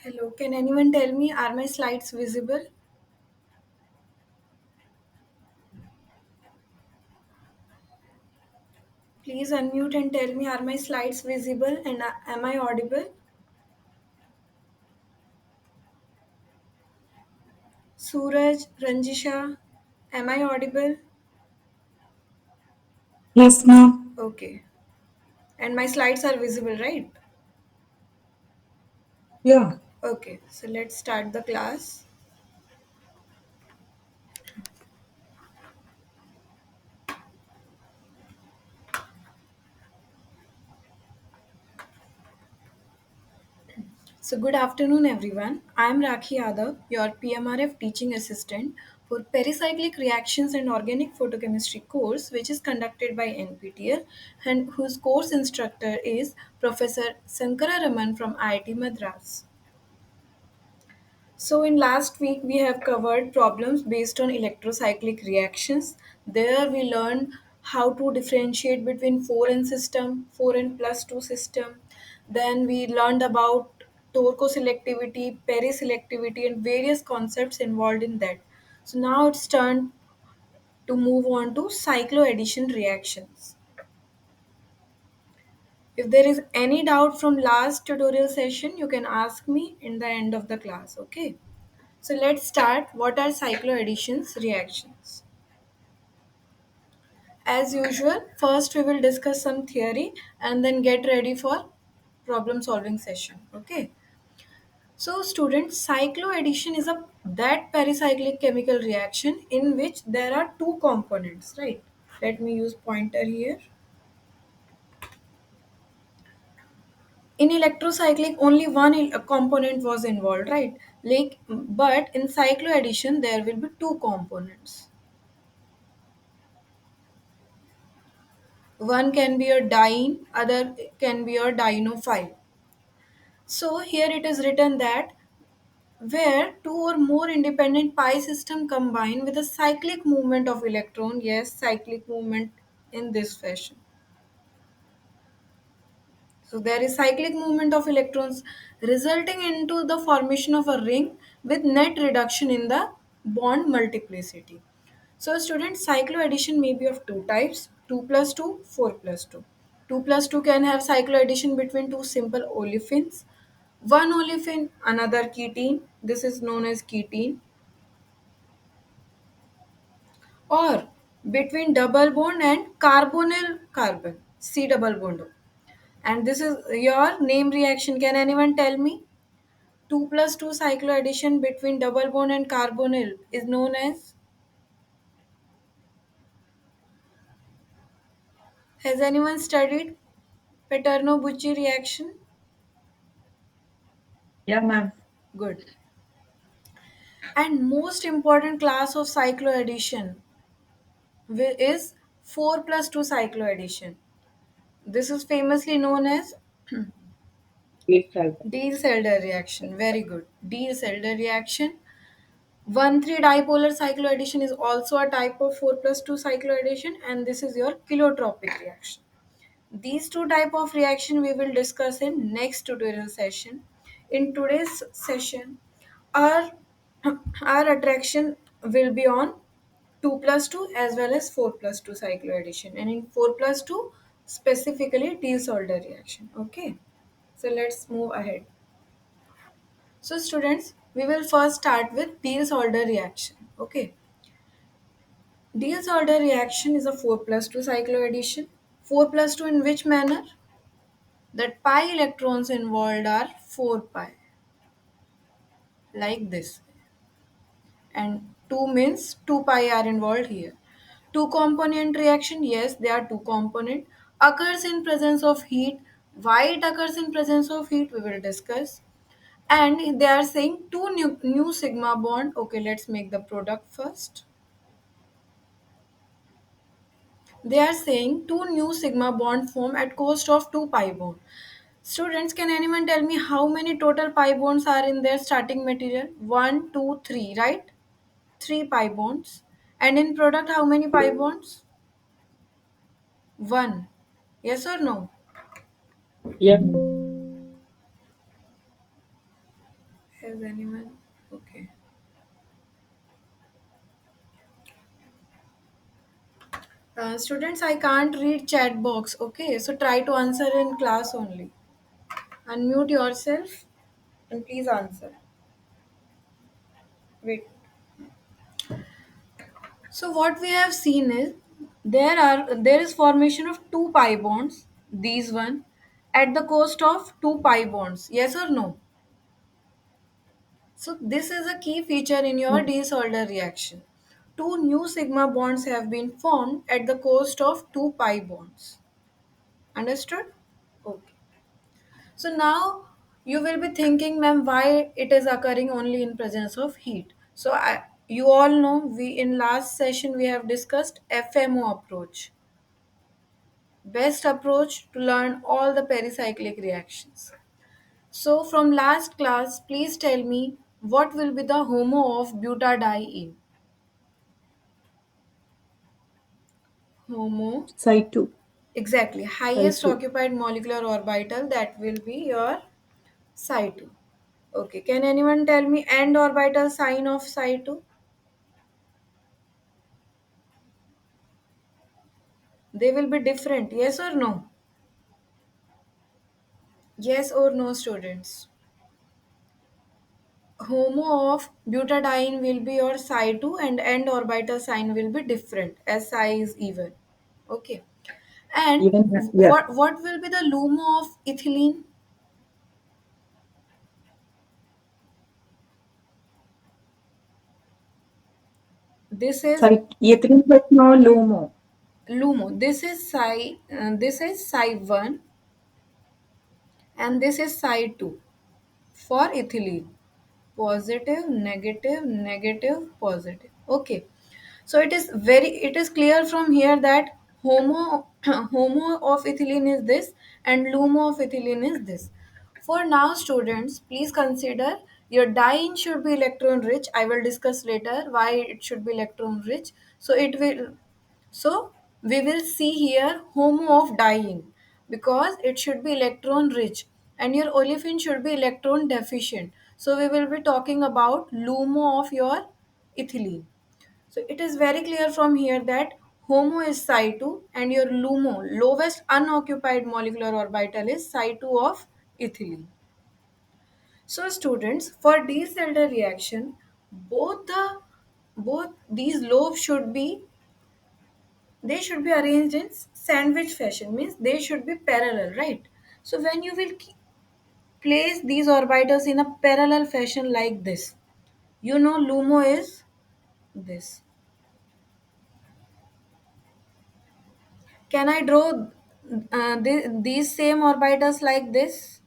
Hello, can anyone tell me, are my slides visible? Please unmute and tell me, are my slides visible and am I audible? Suraj, Ranjisha, am I audible? Yes, ma'am. Okay. And my slides are visible, right? Yeah. Okay, so let's start the class. So, good afternoon, everyone. I am Rakhi Yadav, your PMRF teaching assistant for Pericyclic Reactions and Organic Photochemistry course, which is conducted by NPTEL and whose course instructor is Professor Sankara Raman from IIT Madras. So in last week we have covered problems based on electrocyclic reactions. There we learned how to differentiate between 4n system, 4n plus 2 system. Then we learned about torcoselectivity, periselectivity and various concepts involved in that. So now it's turn to move on to cycloaddition reactions. If there is any doubt from last tutorial session, you can ask me in the end of the class, okay? So let's start. What are cycloadditions reactions? As usual, first we will discuss some theory and then get ready for problem solving session. Okay. So students, cycloaddition is a that pericyclic chemical reaction in which there are two components, right? Let me use pointer here. In electrocyclic, only one component was involved, right? Like, but in cycloaddition, there will be two components. One can be a diene, other can be a dienophile. So here it is written that where two or more independent pi system combine with a cyclic movement of electron, yes, cyclic movement in this fashion. So there is cyclic movement of electrons resulting into the formation of a ring with net reduction in the bond multiplicity. So students, cycloaddition may be of two types, 2 plus 2, 4 plus 2. 2 plus 2 can have cycloaddition between two simple olefins. One olefin, another ketene, this is known as ketene, or between double bond and carbonyl carbon, C double bond O. And this is your name reaction. Can anyone tell me? 2 plus 2 cycloaddition between double bond and carbonyl is known as? Has anyone studied Paterno-Bucci reaction? Yeah, ma'am. Good. And most important class of cycloaddition is 4 plus 2 cycloaddition. This is famously known as Eight Diels-Alder reaction. Very good. Diels-Alder reaction. 1,3 dipolar cycloaddition is also a type of 4 plus 2 cycloaddition, and this is your philotropic reaction. These two type of reaction we will discuss in next tutorial session. In today's session, our our attraction will be on 2 plus 2 as well as 4 plus 2 cycloaddition, and in 4 plus 2 specifically Diels-Alder reaction. Okay, so let's move ahead. So students, we will first start with Diels-Alder reaction. Okay, Diels-Alder reaction is a 4 plus 2 cycloaddition. 4 plus 2 in which manner? That pi electrons involved are 4 pi, like this. And 2 means 2 pi are involved here. Two component reaction, yes, they are two component. Occurs in presence of heat. Why it occurs in presence of heat, we will discuss. And they are saying two new sigma bond. Okay, let's make the product first. They are saying two new sigma bond form at cost of 2 pi bond. Students, can anyone tell me how many total pi bonds are in their starting material? One, 2, 3, right? 3 pi bonds. And in product, how many pi bonds? 1. Yes or no? Yeah. Has anyone? Okay. Students, I can't read chat box. Okay, so try to answer in class only. Unmute yourself and please answer. Wait. So what we have seen is there is formation of two pi bonds. These one at the cost of two pi bonds. Yes or no? So this is a key feature in your Yeah. Diels-Alder reaction. Two new sigma bonds have been formed at the cost of two pi bonds. Understood? Okay. So now you will be thinking, ma'am, why it is occurring only in presence of heat. You all know we in last session we have discussed FMO approach. Best approach to learn all the pericyclic reactions. So from last class, please tell me what will be the HOMO of butadiene. HOMO, Side 2. exactly, Side highest 2. occupied molecular orbital, that will be your psi2. Okay, can anyone tell me end orbital sign of psi2? They will be different, yes or no? Yes or no, students? HOMO of butadiene will be your psi2 and end orbital sign will be different as psi is even. Okay. And Even yeah. what will be the LUMO of ethylene? This is Side ethylene has no LUMO. LUMO. This is psi 1 and this is psi 2 for ethylene. Positive, negative, negative, positive. Okay. So it is clear from here that homo homo of ethylene is this and LUMO of ethylene is this. For now, students, please consider your diene should be electron rich. I will discuss later why it should be electron rich. So we will see here HOMO of diene because it should be electron rich and your olefin should be electron deficient. So we will be talking about LUMO of your ethylene. So it is very clear from here that HOMO is psi2 and your LUMO, lowest unoccupied molecular orbital, is psi2 of ethylene. So students, for Diels-Alder reaction, both these lobes should be arranged in sandwich fashion, means they should be parallel, right? So when you will place these orbitals in a parallel fashion like this, you know LUMO is this. Can I draw these same orbitals like this?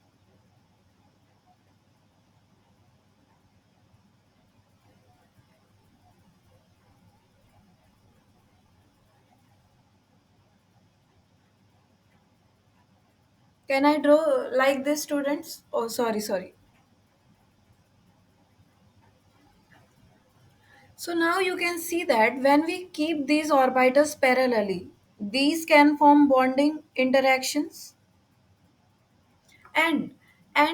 Can I draw like this, students? Oh, sorry. So now you can see that when we keep these orbitals parallelly, these can form bonding interactions. And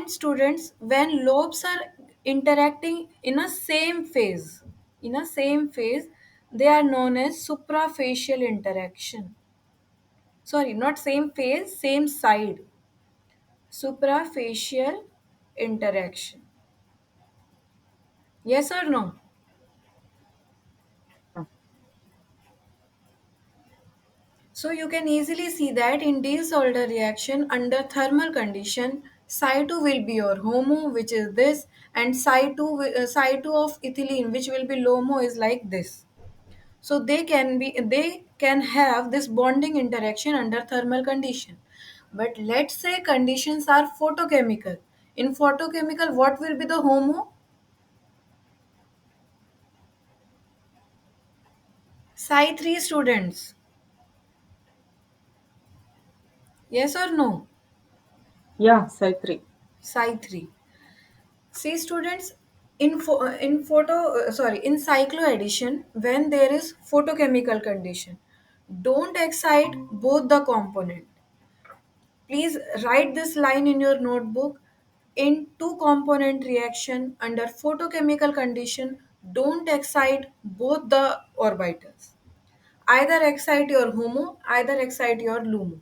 students, when lobes are interacting in a same phase, they are known as suprafacial interaction. Sorry, not same phase, same side. Suprafacial interaction. Yes or no? Yeah. So you can easily see that in Diels-Alder reaction under thermal condition, psi2 will be your HOMO, which is this, and psi2 of ethylene, which will be LOMO, is like this. So they can have this bonding interaction under thermal condition. But let's say conditions are photochemical. In photochemical, what will be the HOMO? Psi 3, students. Yes or no? Yeah, side 3. Psi 3. See, students, in cycloaddition, when there is photochemical condition, don't excite both the component. Please write this line in your notebook. in two component reaction under photochemical condition don't excite both the orbitals. Either excite your HOMO, either excite your LUMO.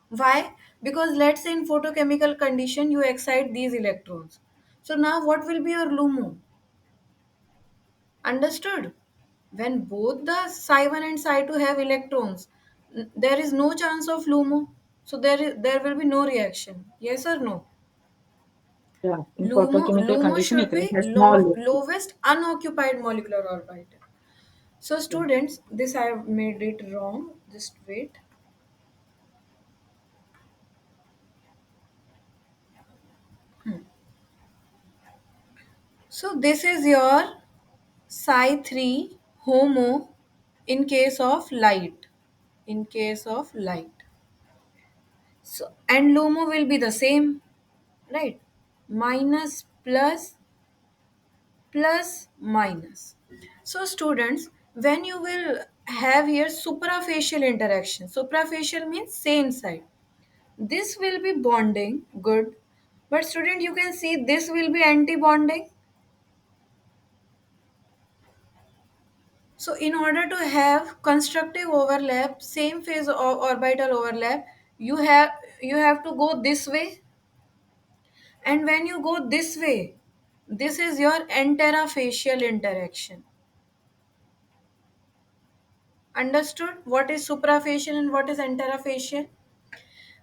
Why? Because let's say in photochemical condition you excite these electrons. So now what will be your LUMO? Understood? When both the psi1 and psi2 have electrons, there is no chance of LUMO. So there will be no reaction. Yes or no? Yeah, in photochemical LUMO condition, should it will be have small. lowest unoccupied molecular orbital. So Yeah. students, this I have made it wrong. Just wait. So this is your psi 3 HOMO in case of light. In case of light. So and LUMO will be the same, right? Minus plus plus minus. So students, when you will have here suprafacial interaction, suprafacial means same side. This will be bonding, good. But student, you can see this will be anti-bonding. So in order to have constructive overlap, same phase or orbital overlap, you have you have to go this way. And when you go this way, this is your interfacial interaction. Understood what is suprafacial and what is interfacial?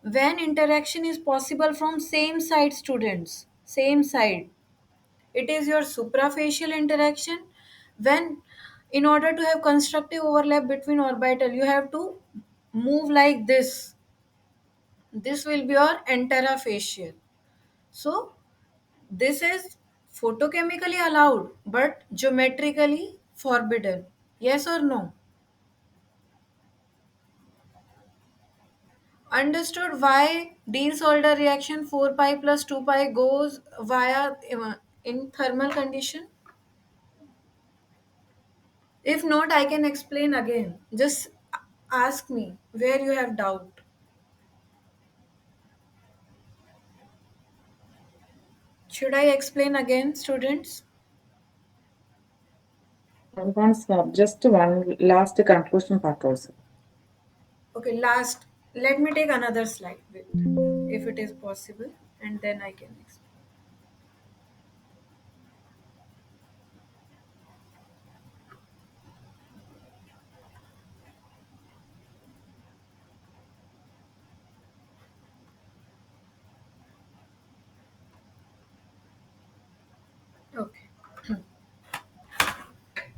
When interaction is possible from same side, students, same side, it is your suprafacial interaction. When in order to have constructive overlap between orbital, you have to move like this will be your interfacial. So this is photochemically allowed but geometrically forbidden. Yes or no? Understood why Diels Alder reaction 4 pi plus 2 pi goes via in thermal condition? If not, I can explain again. Just ask me where you have doubt. Should I explain again, students? And once more, just one last conclusion part also. Okay, last. Let me take another slide with, if it is possible, and then I can explain. Okay.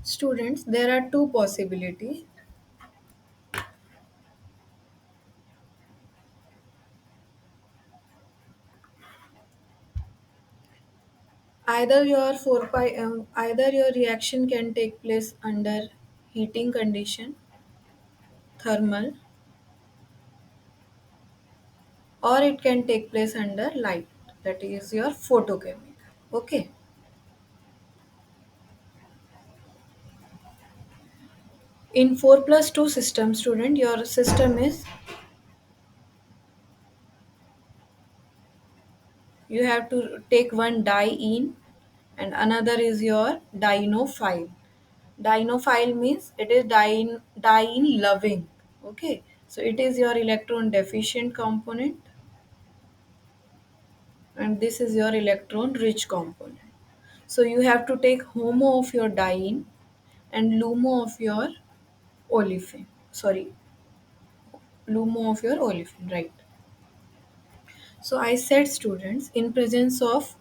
Students, there are two possibilities. Either your reaction can take place under heating condition, thermal, or it can take place under light, that is your photochemical. Okay. In 4 plus 2 system, student, your system is you have to take one diene and another is your dienophile. Dienophile means it is diene loving. Okay. So it is your electron deficient component and this is your electron rich component. So you have to take HOMO of your diene and LUMO of your olefin. Sorry, LUMO of your olefin, right? So I said students, in presence of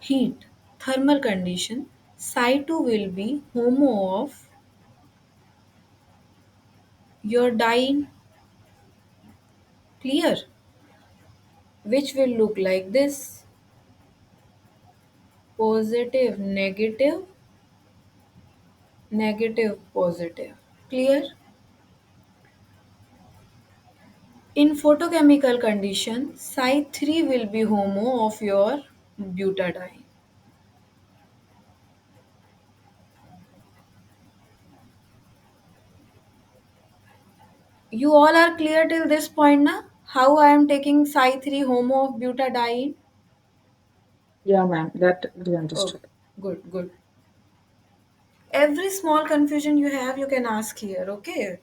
heat, thermal condition, Psi2 will be HOMO of your diene, clear, which will look like this: positive, negative, negative, positive. Clear? In photochemical condition, Psi3 will be HOMO of your butadiene. You all are clear till this point, na? How I am taking Psi3 HOMO of butadiene? Yeah, ma'am. That we Okay, understood. good, good. Every small confusion you have, you can ask here, okay?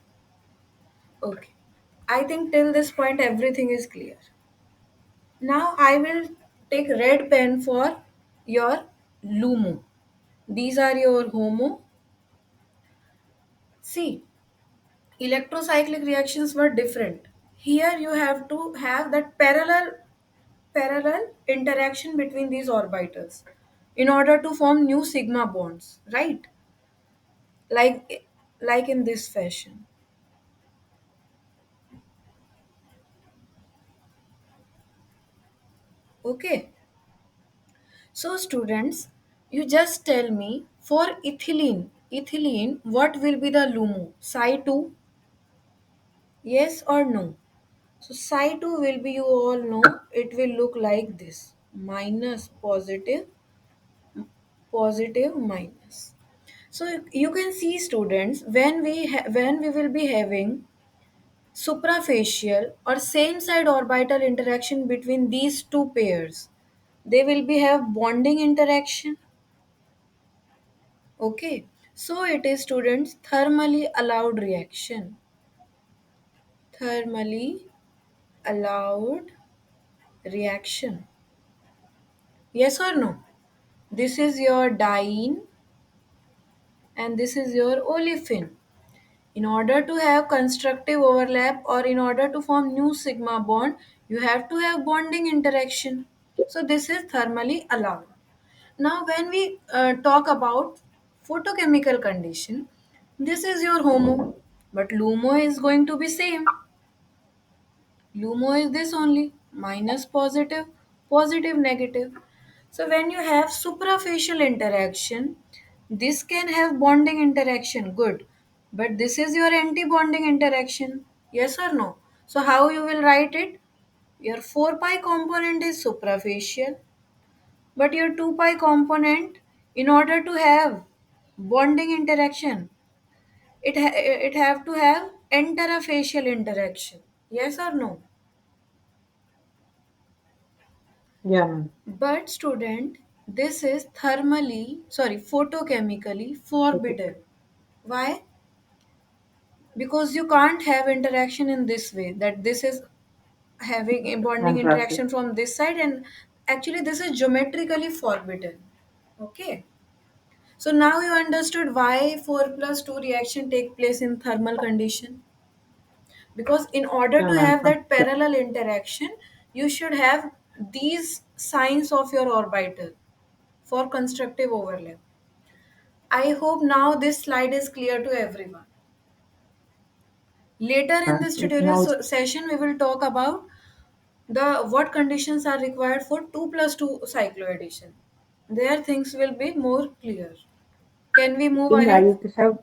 Okay. I think till this point everything is clear. Now I will take red pen for your LUMO. These are your HOMO. See, electrocyclic reactions were different. Here you have to have that parallel interaction between these orbitals in order to form new sigma bonds, right? Like in this fashion. Okay. So students, you just tell me for ethylene, what will be the LUMO? Psi 2, yes or no? So psi 2 will be, you all know, it will look like this. Minus positive, positive minus. So you can see students, when we will be having suprafacial or same side orbital interaction between these two pairs, they will be have bonding interaction. Okay, so it is students thermally allowed reaction. Thermally allowed reaction. Yes or no? This is your diene and this is your olefin. In order to have constructive overlap or in order to form new sigma bond, you have to have bonding interaction. So this is thermally allowed. Now when we talk about photochemical condition, this is your HOMO, but LUMO is going to be same. LUMO is this only, minus positive, positive negative. So when you have suprafacial interaction, this can have bonding interaction, good. But this is your anti-bonding interaction, yes or no? So how you will write it? Your 4 pi component is suprafacial, but your 2 pi component, in order to have bonding interaction, it have to have interfacial interaction, yes or no? Yeah, ma'am. But student, this is photochemically Okay. forbidden. Why? Because you can't have interaction in this way, that this is having a bonding Contrasted. interaction from this side, and actually this is geometrically forbidden. Okay. So now you understood why 4 plus 2 reaction take place in thermal condition. Because in order Yeah, to ma'am. have that parallel interaction, you should have these signs of your orbital for constructive overlap. I hope now this slide is clear to everyone. Later in this tutorial Now, session, we will talk about the what conditions are required for 2 plus 2 cycloaddition. There things will be more clear. Can we move think I ahead? have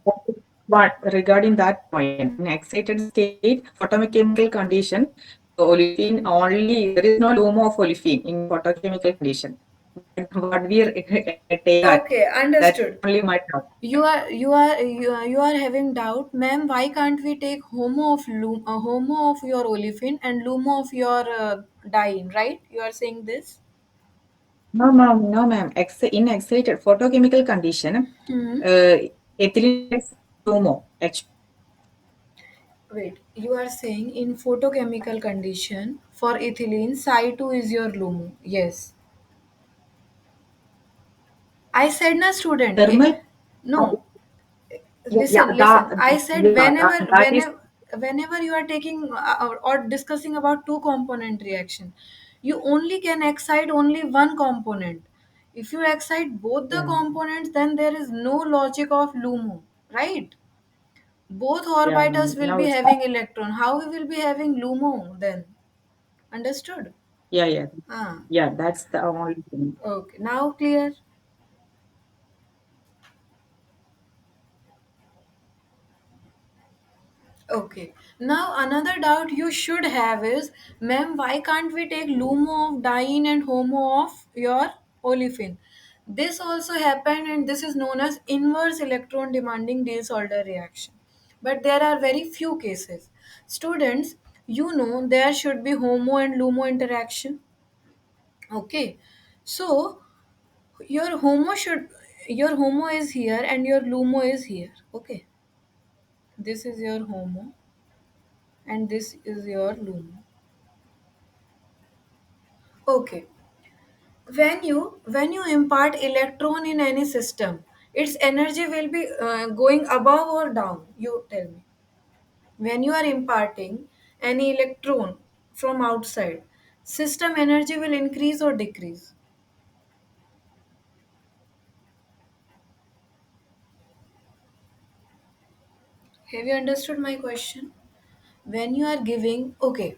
one regarding that point. In excited state, photochemical condition, olefin only, there is no LUMO of olefin in photochemical condition. But what we take at, Okay, that's understood. only my thought. You are having doubt, ma'am. Why can't we take homo of your olefin and lumo of your diene? Right? You are saying this. No, ma'am, no, ma'am. In excited photochemical condition, Hmm. uh, ethylene is LUMO, H. Wait, you are saying in photochemical condition for ethylene, psi 2 is your lumo. Yes. I said na student. Thermal, No. yeah, yeah, Listen. I said yeah, that is, whenever you are taking or discussing about two component reaction, you only can excite only one component. If you excite both the yeah, components, then there is no logic of LUMO, right? Both yeah, orbitals ma'am. will Now be it's, having electron. How we will be having LUMO then? Understood? yeah, yeah, Ah, yeah, that's the only thing. okay. Now clear. Okay. Now another doubt you should have is, ma'am, why can't we take LUMO of diene and HOMO of your olefin? This also happened and this is known as inverse electron demanding Diels-Alder reaction. But there are very few cases. Students, you know there should be HOMO and LUMO interaction. Okay. So Your homo should, your homo is here and your lumo is here. Okay, this is your homo and this is your lumo. Okay, when you impart electron in any system, its energy will be going above or down. You tell me. When you are imparting any electron from outside, system energy will increase or decrease. Have you understood my question? When you are giving, okay,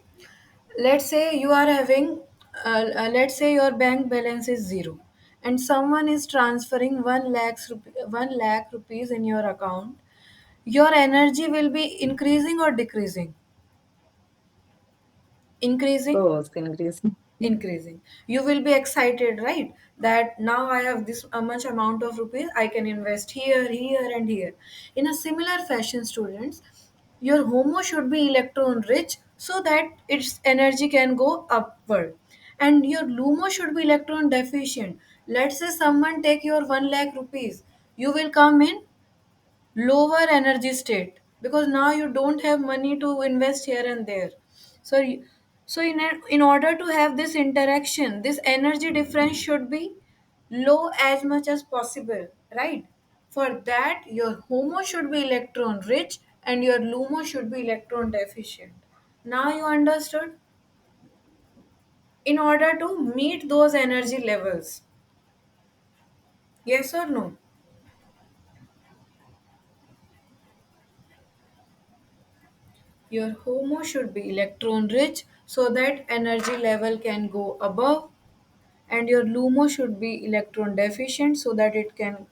let's say you are having, let's say your bank balance is zero, and someone is transferring 1 lakh rupees in your account. Your energy will be increasing or decreasing? Increasing. Course, increasing. Increasing. You will be excited, right, that now I have this much amount of rupees, I can invest here, here and here. In a similar fashion, students, your homo should be electron rich so that its energy can go upward, and your lumo should be electron deficient. Let's say someone take your 1 lakh rupees, you will come in lower energy state because now you don't have money to invest here and there. So in order to have this interaction, this energy difference should be low as much as possible, right? For that, your homo should be electron rich and your lumo should be electron deficient. Now you understood? In order to meet those energy levels, yes or no? Your HOMO should be electron rich so that energy level can go above, and your LUMO should be electron deficient so that it can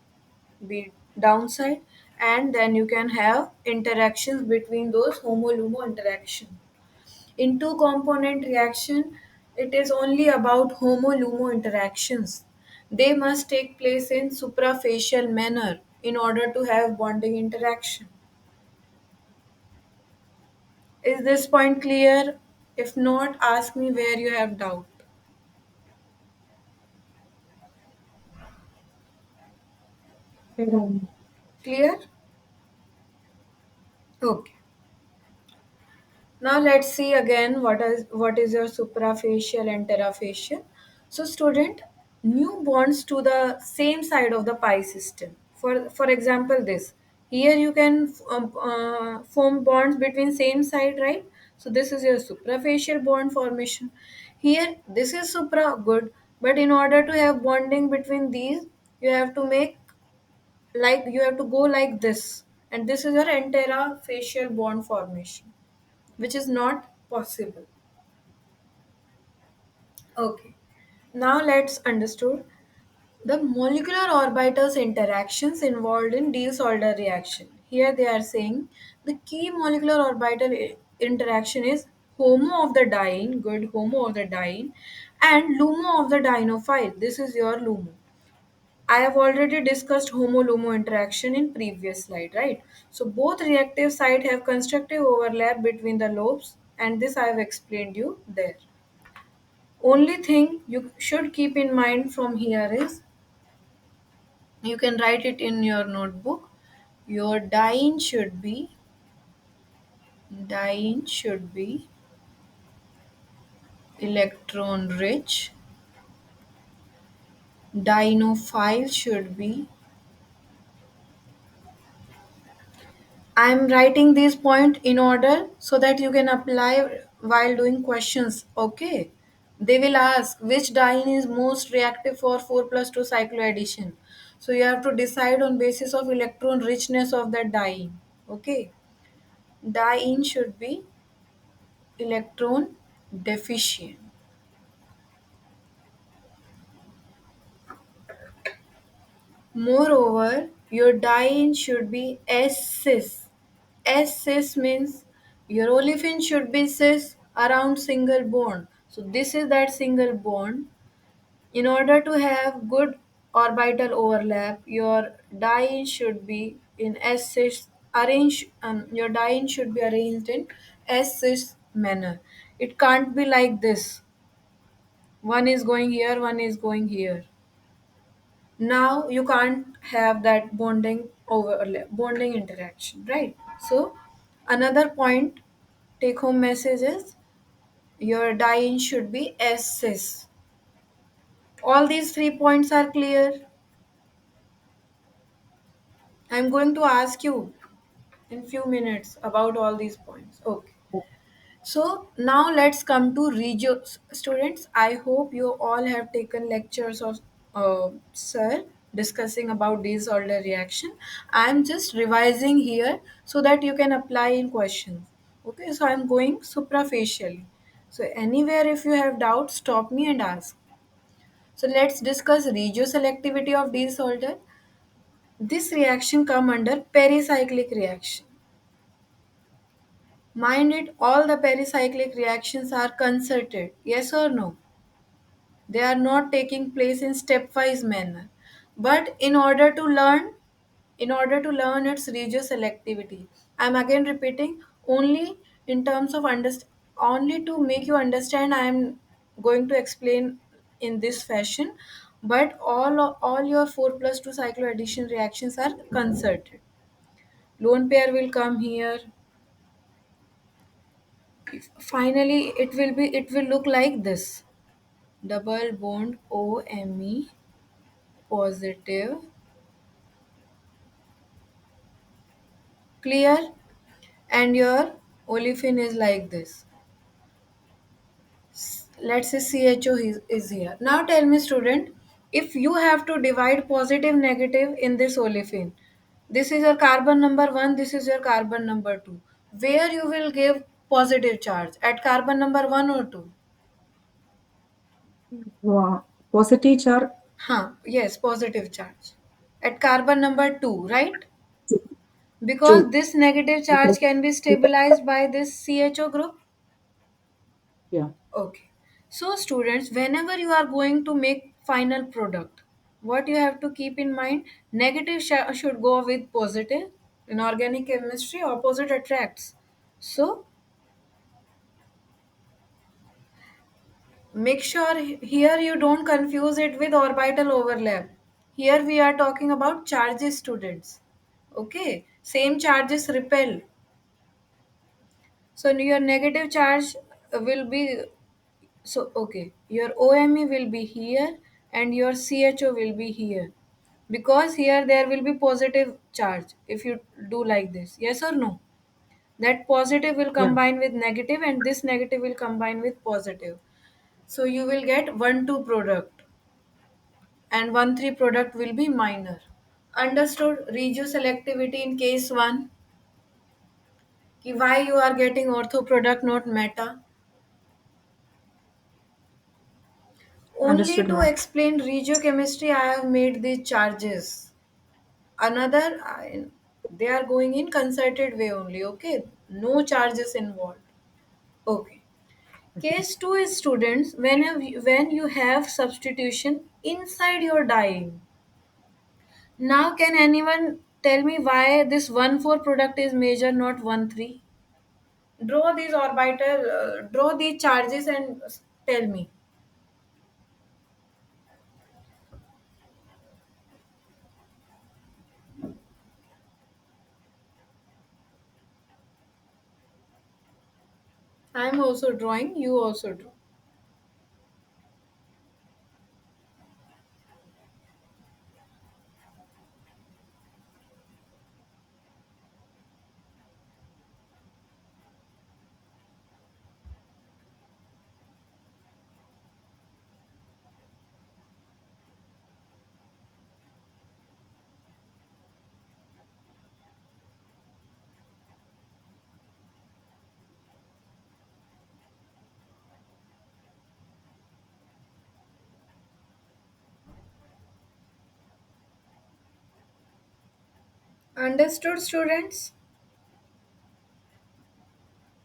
be downside, and then you can have interactions between those HOMO LUMO interaction. In two component reaction, it is only about HOMO LUMO interactions. They must take place in suprafacial manner in order to have bonding interaction. Is this point clear? If not, ask me where you have doubt. Um, Clear? Okay. Now let's see again what is your suprafacial and terafacial. So student, new bonds to the same side of the pi system. For example, this here you can form bonds between same side, right? So this is your suprafacial bond formation. Here this is supra good, but in order to have bonding between these, you have to make, like, you have to go like this, and this is your interfacial bond formation, which is not possible. Okay, now let's understood the molecular orbitals interactions involved in diels alder reaction. Here they are saying the key molecular orbital interaction is homo of the diene, good, homo of the diene, and lumo of the dienophile. This is your lumo. I have already discussed homo-LUMO interaction in previous slide, right? So both reactive site have constructive overlap between the lobes, and this I have explained you there. Only thing you should keep in mind from here is you can write it in your notebook. Your diene should be electron rich. Dienophile should be, I'm writing these point in order so that you can apply while doing questions. Okay. They will ask which diene is most reactive for 4 plus 2 cycloaddition. So you have to decide on basis of electron richness of that diene. Okay. Diene should be electron deficient. Moreover, your diene should be S-cis. S-cis means your olefin should be cis around single bond. So this is that single bond. In order to have good orbital overlap, your diene should be in S-cis your diene should be arranged in S-cis manner. It can't be like this. One is going here, one is going here. Now you can't have that bonding interaction, right? So another point, take home message is your diene should be S cis. All these 3 points are clear. I'm going to ask you in few minutes about all these points. Okay. So now let's come to regio students. I hope you all have taken lectures of sir discussing about disorder reaction. I'm just revising here so that you can apply in questions. Okay, so I'm going suprafacially. So anywhere if you have doubts, stop me and ask. So let's discuss regioselectivity of disorder. This reaction come under pericyclic reaction. Mind it, all the pericyclic reactions are concerted. Yes or no? They are not taking place in stepwise manner. But in order to learn its regioselectivity, I am again repeating only in terms of only to make you understand. I am going to explain in this fashion. But all your 4+2 cycloaddition reactions are concerted. Lone pair will come here. Finally it will look like this: double bond OMe positive. Clear? And your olefin is like this. Let's say CHO is here. Now tell me student, if you have to divide positive negative in this olefin, this is your carbon number 1, this is your carbon number 2, where you will give positive charge, at carbon number 1 or 2? Positive charge Yes, positive charge. At carbon number 2, right? Because 2. this negative charge can be stabilized by this CHO group. Yeah. Okay. So students, whenever you are going to make final product, what you have to keep in mind, negative should go with positive. In organic chemistry, opposite attracts. So make sure here you don't confuse it with orbital overlap. Here we are talking about charges, students. Okay. Same charges repel. So your negative charge will be, so okay, your OMe will be here and your CHO will be here, because here there will be positive charge if you do like this. Yes or no? That positive will Yeah. combine with negative and this negative will combine with positive. So you will get 1 2 product and 1 3 product will be minor. Understood? Regio selectivity in case 1. Ki why you are getting ortho product not meta. Only Understood, to ma'am. explain regiochemistry, I have made these charges. Another, they are going in concerted way only. Okay, no charges involved. Okay. Case two is students when you have substitution inside your dying. Now, can anyone tell me why this 1 4 product is major, not 1 3? Draw these charges and tell me. I am also drawing. You also draw. Understood, students?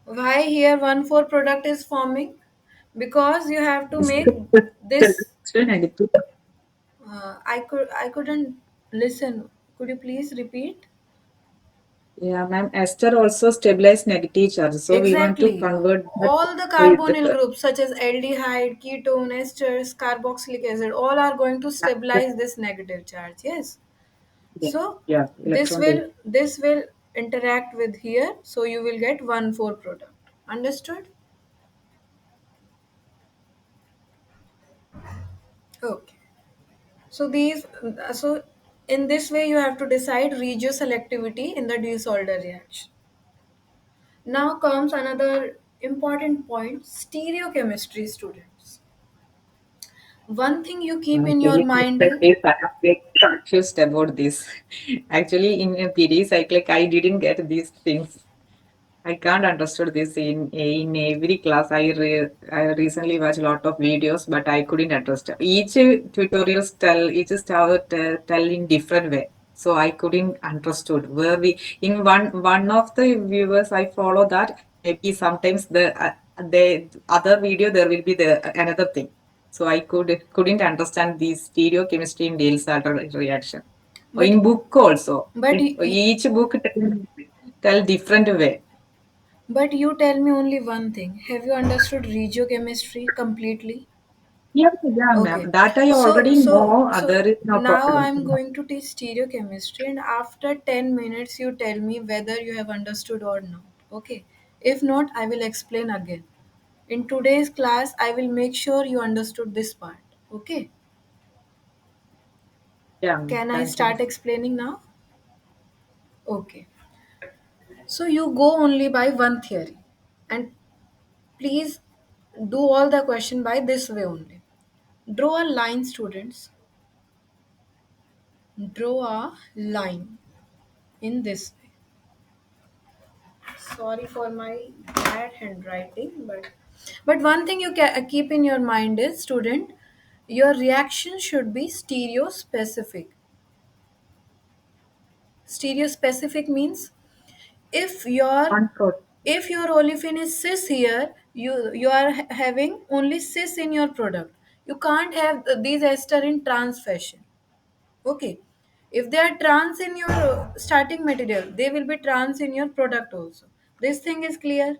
Why here 1 4 product is forming? Because you have to make this. Still negative. I couldn't listen. Could you please repeat? Yeah, ma'am. Ester also stabilize negative charge, so we want to Exactly. convert that All the with carbonyl groups such as aldehyde, ketone, esters, carboxylic acid, all are going to stabilize this negative charge. Yes. yeah, So yeah, this electron will this will interact with here. So you will get 1,4 product. Understood? Okay. So in this way you have to decide regioselectivity in the Diels-Alder reaction. Now comes another important point, stereochemistry students. One thing you keep in your Actually, mind is I am very confused about this. Actually, in a PD cyclic, I didn't get these things. I can't understand this in every class. I recently watched a lot of videos, but I couldn't understand. Each tutorials tell each star tell in different way, so I couldn't understood where we in one of the viewers I follow that maybe sometimes the other video there will be the another thing. So I couldn't understand the stereochemistry in Dale's alter reaction. but In book also, but each book tell different way. but you tell me only one thing. Have you understood regiochemistry completely? Yeah, yeah, Okay. ma'am. That I So already so know. so There is no now problem. I'm going to teach stereochemistry and after 10 minutes you tell me whether you have understood or not. Okay. If not, I will explain again. In today's class, I will make sure you understood this part. Okay. Yeah, ma'am. Can I Thank you. start explaining now? Okay. So you go only by one theory. And please do all the question by this way only. Draw a line, students. Draw a line in this way. Sorry for my bad handwriting, but one thing you keep in your mind is, student, your reaction should be stereo specific. Stereo specific means if your One thought. if your olefin is cis here, you are having only cis in your product. You can't have these ester in trans fashion. Okay. If they are trans in your starting material, they will be trans in your product also. This thing is clear.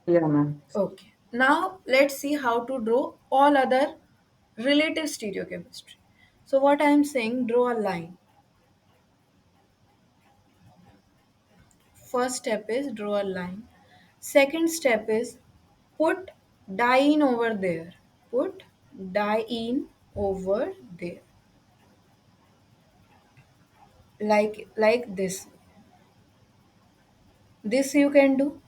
Yeah, ma'am. Okay. Now let's see how to draw all other relative stereochemistry. So what I am saying, draw a line. First step is draw a line. Second step is put diene over there. Put diene over there. Like this. This you can do.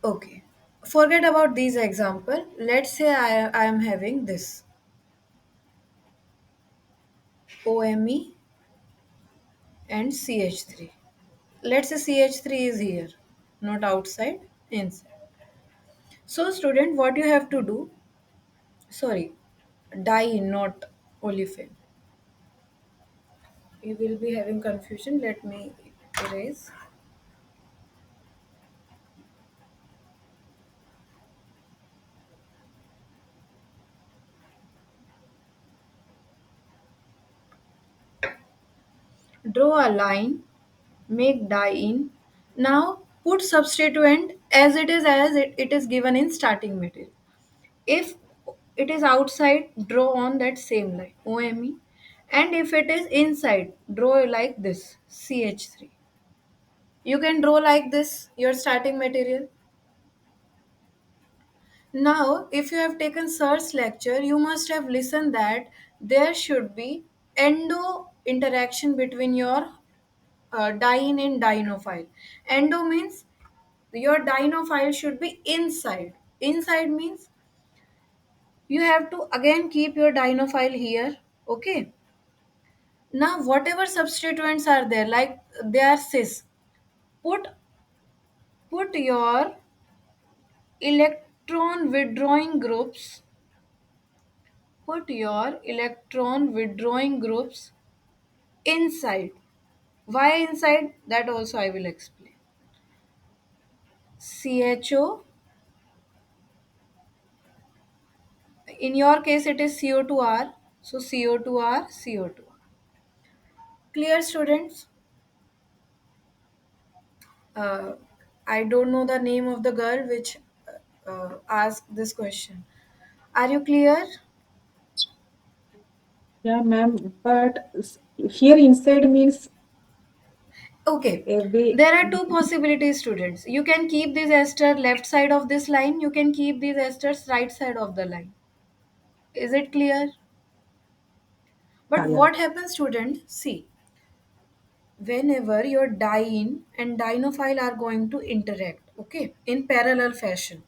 Okay. Forget about these example. Let's say I am having this OMe and CH3. Let's say CH3 is here, not outside, inside. So student, what you have to do, sorry, diene, not olefin. You will be having confusion. Let me erase. Draw a line, make diene. Now put substituent as it is given in starting material. If it is outside, draw on that same line, OMe. And if it is inside, draw like this, CH3. You can draw like this, your starting material. Now, if you have taken Sir's lecture, you must have listened that there should be endo interaction between your diene and dienophile. Endo means your dienophile should be inside. Inside means you have to again keep your dienophile here. Okay. Now, whatever substituents are there, like they are cis, put put your electron withdrawing groups. Put your electron withdrawing groups inside. Why inside? That also I will explain. CHO, in your case it is CO2R. So CO2R, CO2R. Clear, students? uh, I don't know the name of the girl which asked this question. Are you clear? Yeah, ma'am. But here inside means Okay. every. There are two possibilities, students. You can keep this ester left side of this line. You can keep these esters right side of the line. Is it clear? Yeah, But yeah. what happens, students? See, whenever your diene and dienophile are going to interact, okay, in parallel fashion,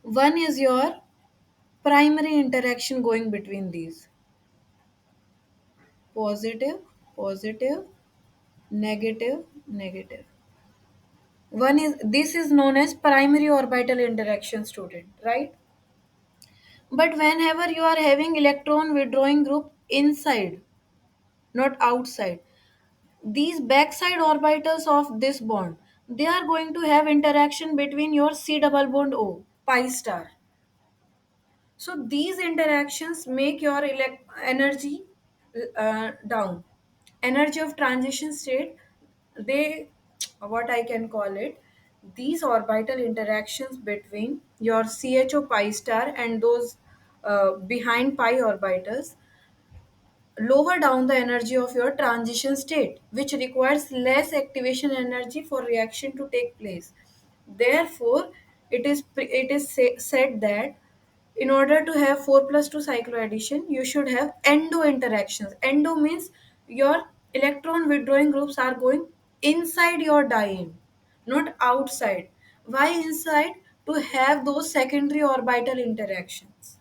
one is your primary interaction going between these: positive, positive, negative, negative. One is, this is known as primary orbital interaction, student, right? But whenever you are having electron withdrawing group inside, not outside, these backside orbitals of this bond, they are going to have interaction between your C double bond O, pi star. So these interactions make your energy down. Energy of transition state, they, what I can call it, these orbital interactions between your CHO pi star and those behind pi orbitals lower down the energy of your transition state, which requires less activation energy for reaction to take place. Therefore, said that in order to have 4 plus 2 cycloaddition, you should have endo interactions. Endo means your electron withdrawing groups are going inside your diene, not outside. Why inside? To have those secondary orbital interactions.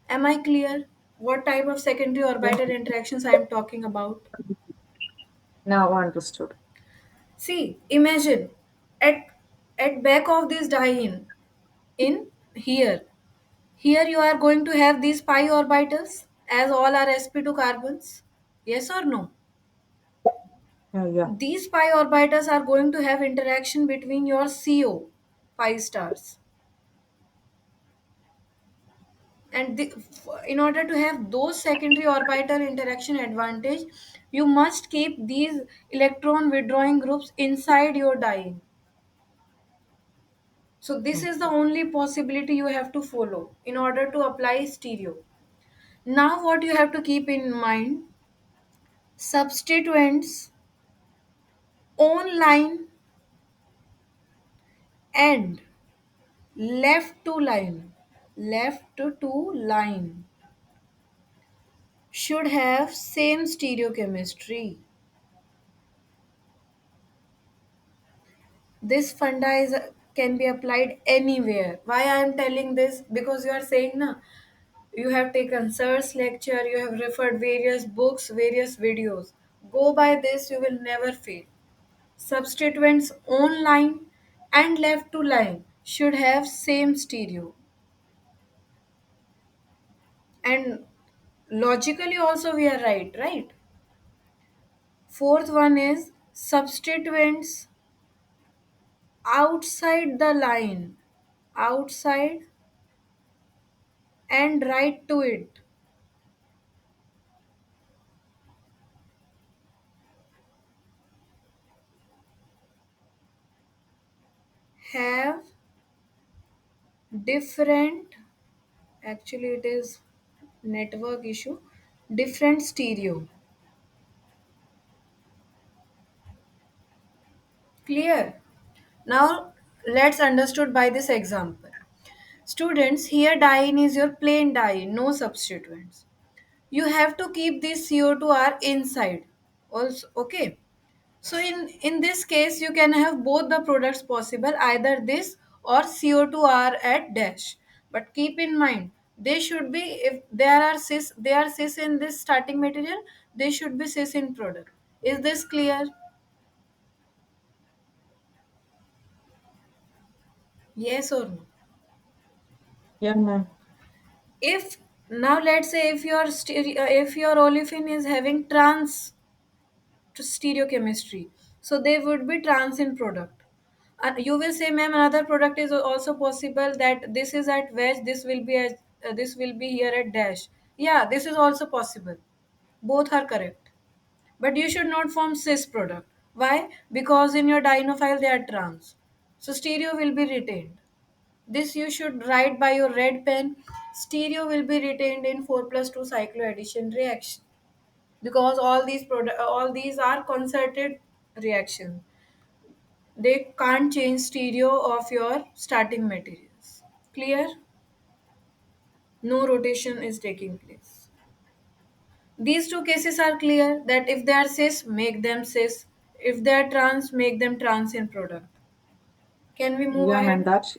Am I clear? What type of secondary Yeah. orbital interactions I am talking about? Now understood. See, imagine at back of this diene, in here, you are going to have these pi orbitals as all are sp2 carbons. Yes or no? Yeah, yeah. These pi orbitals are going to have interaction between your CO pi stars. And in order to have those secondary orbital interaction advantage, you must keep these electron withdrawing groups inside your diene. So this is the Okay. only possibility you have to follow in order to apply stereo. Now what you have to keep in mind: substituents on line and left to line, should have same stereochemistry. This funda is can be applied anywhere. Why I am telling this? Because you are saying na, you have taken sir's lecture, you have referred various books, various videos. Go by this, you will never fail. Substituents on line and left to line should have same stereo. And logically also we are right? Fourth one is substituents outside the line, outside and right to it, have different, actually it is network issue, different stereo. Clear? Now let's understood by this example. Students, here diene is your plain diene, no substituents. You have to keep this CO2R inside also, okay? So in this case, you can have both the products possible, either this or CO2R at dash. But keep in mind, they should be, if there are cis, they are cis in this starting material, they should be cis in product. Is this clear? Yes or no? Yeah, ma'am. If now let's say if your if your olefin is having trans stereochemistry, so they would be trans in product. And you will say, ma'am, another product is also possible, that this is at wedge, this will be at this will be here at dash. Yeah, this is also possible. Both are correct. But you should not form cis product. Why? Because in your dienophile they are trans. So stereo will be retained. This you should write by your red pen. Stereo will be retained in 4 plus 2 cycloaddition reaction, because all these are concerted reactions. They can't change stereo of your starting materials. Clear? No rotation is taking place. These two cases are clear, that if they are cis, make them cis. If they are trans, make them trans in product. Can we move Yeah, ma'am. ahead? That's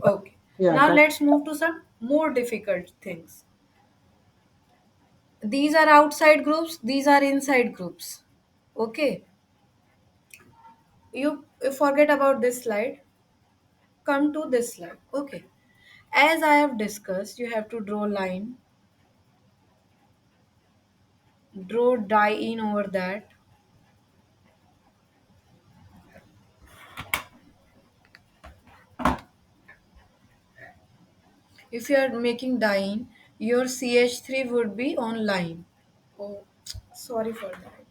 Okay. yeah. Now That let's move to some more difficult things. These are outside groups, these are inside groups. Okay. You forget about this slide. Come to this slide. Okay. As I have discussed, you have to draw line, draw diene over that. If you are making diene, your CH3 would be on line. Oh, sorry for that.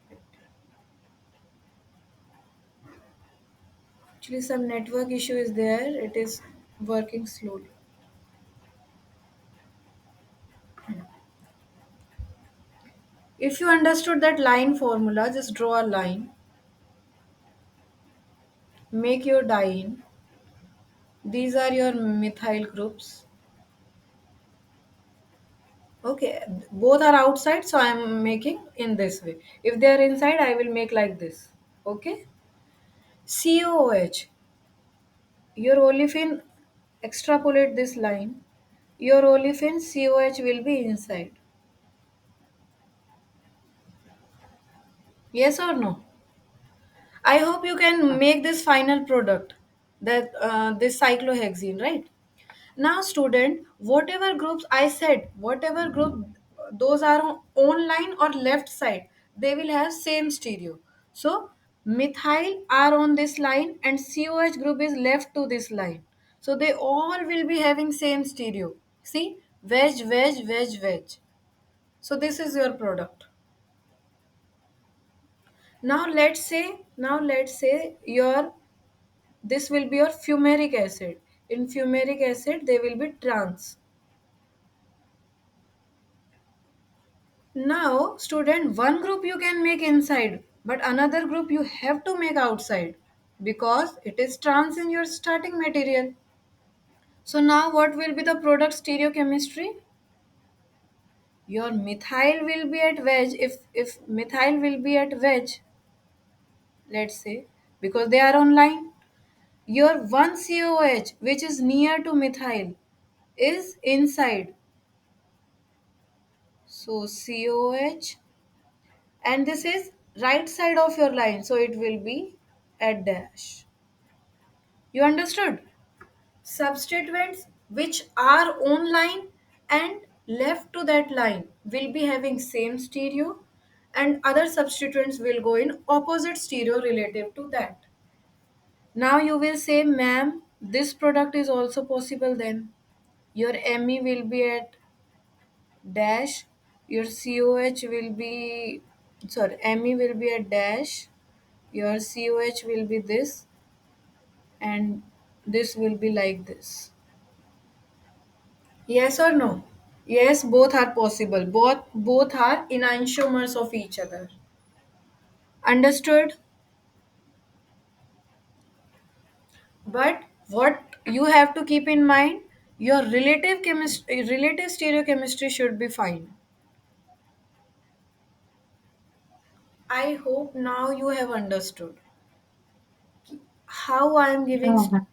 Actually, some network issue is there. It is working slowly. If you understood that line formula, just draw a line, make your diene. These are your methyl groups. Okay, both are outside, so I am making in this way. If they are inside, I will make like this. Okay, COOH. Your olefin, extrapolate this line. Your olefin COH will be inside. Yes or no? I hope you can make this final product, that this cyclohexene, right? Now, student, whatever groups I said, whatever group those are on line or left side, they will have same stereo. So, methyl are on this line and COH group is left to this line. So, they all will be having same stereo. See, wedge, wedge, wedge, wedge. So, this is your product. Now let's say your this will be your fumaric acid. In fumaric acid, they will be trans. Now, student, one group you can make inside, but another group you have to make outside because it is trans in your starting material. So now what will be the product stereochemistry? Your methyl will be at wedge. If methyl will be at wedge, let's say, because they are on line, your one COH which is near to methyl is inside. So COH, and this is right side of your line, so it will be at dash. You understood? Substituents which are on line and left to that line will be having same stereo, and other substituents will go in opposite stereo relative to that. Now you will say, ma'am, this product is also possible. Then your Me will be at dash, your COH will be, sorry, Me will be at dash, your COH will be this, and this will be like this. Yes or no? Yes, both are possible. Both are enantiomers of each other. Understood? But what you have to keep in mind, your relative chemistry, relative stereochemistry should be fine. I hope now you have understood how I am giving. no,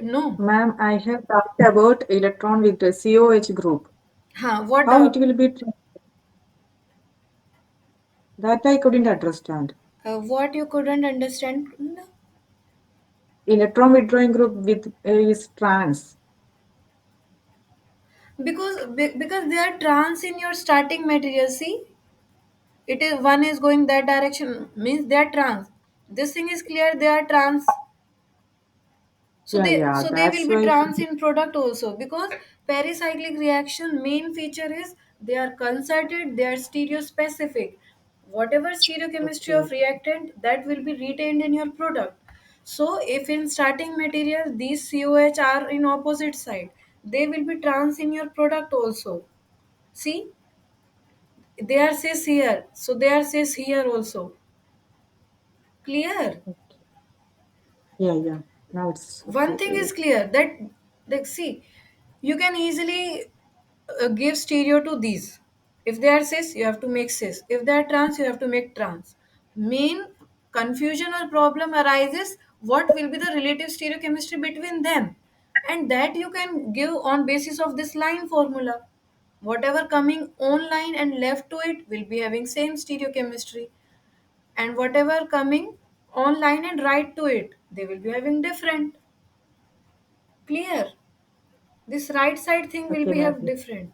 No. ma'am. I have talked about electron with the COH group. Huh, what How it doubt? will be that I couldn't understand. What you couldn't understand? Electron withdrawing group with is trans. Because they are trans in your starting material. See, it is one is going that direction, means they are trans. This thing is clear. They are trans. So Yeah, they yeah. so they will That's be why. trans in product also, because pericyclic reaction main feature is they are concerted, they are stereo specific. Whatever stereochemistry Okay. of reactant, that will be retained in your product. So if in starting material these COH are in opposite side, they will be trans in your product also. See, they are cis here, so they are cis here also. Clear? Okay. Yeah, yeah. Now it's One okay. thing is clear that, like, see, you can easily give stereo to these. If they are cis, you have to make cis. If they are trans, you have to make trans. Main confusion or problem arises what will be the relative stereochemistry between them, and that you can give on basis of this line formula. Whatever coming on line and left to it will be having same stereochemistry, and whatever coming on line and right to it, they will be having different. Clear? This right side thing will Okay, be have ma'am. different.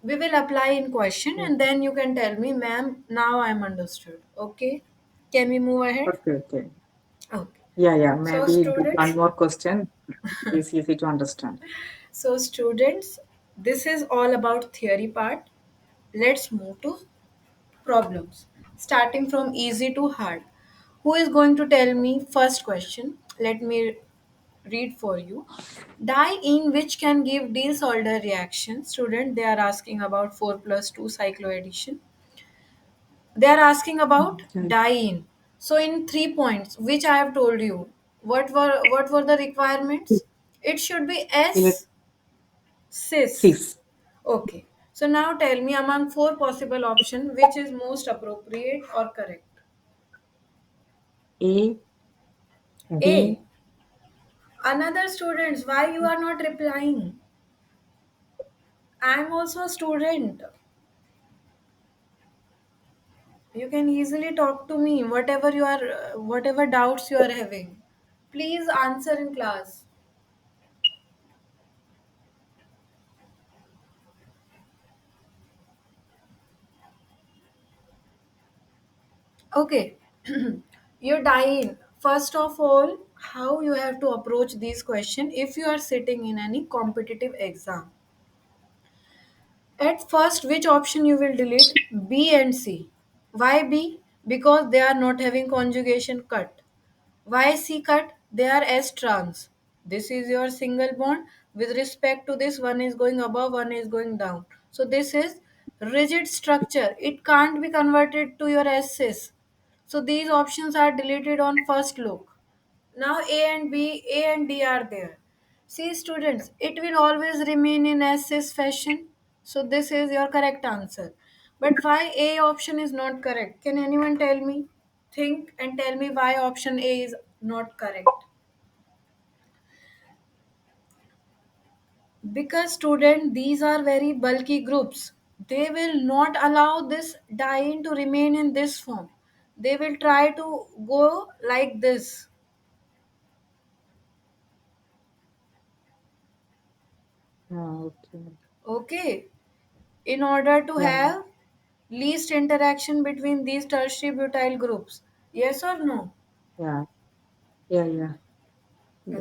We will apply in question Yeah. and then you can tell me, ma'am, now I'm understood. Okay? Can we move ahead? Okay, okay. Okay. Yeah, yeah. So Maybe do one students, more question. It is easy to understand. so students, this is all about theory part. Let's move to problems. Starting from easy to hard. Who is going to tell me first question? Let me read for you. Dye in which can give Diels alder reaction. Student, they are asking about 4 plus 2 cycloaddition. They are asking about Yeah. dye in. So in 3 points, which I have told you, what were the requirements? It should be Elect S cis. cis. Okay. So now tell me among four possible options which is most appropriate or correct. A, A. B. Another students, why you are not replying? I am also a student. You can easily talk to me whatever you are whatever doubts you are having. Please answer in class. Okay. You're dying. First of all, how you have to approach these questions if you are sitting in any competitive exam. At first, which option you will delete? B and C. Why B? Because they are not having conjugation cut. Why C cut? They are S trans. This is your single bond. With respect to this, one is going above, one is going down. So this is rigid structure. It can't be converted to your S cis. So these options are deleted on first look. Now A and D are there. See students, it will always remain in SS fashion. So this is your correct answer. But why A option is not correct? Can anyone tell me? Think and tell me why option A is not correct. Because student, these are very bulky groups. They will not allow this diene to remain in this form. They will try to go like this. Okay. Okay. In order to Yeah, have least interaction between these tertiary butyl groups. Yes or no? yeah, yeah, yeah.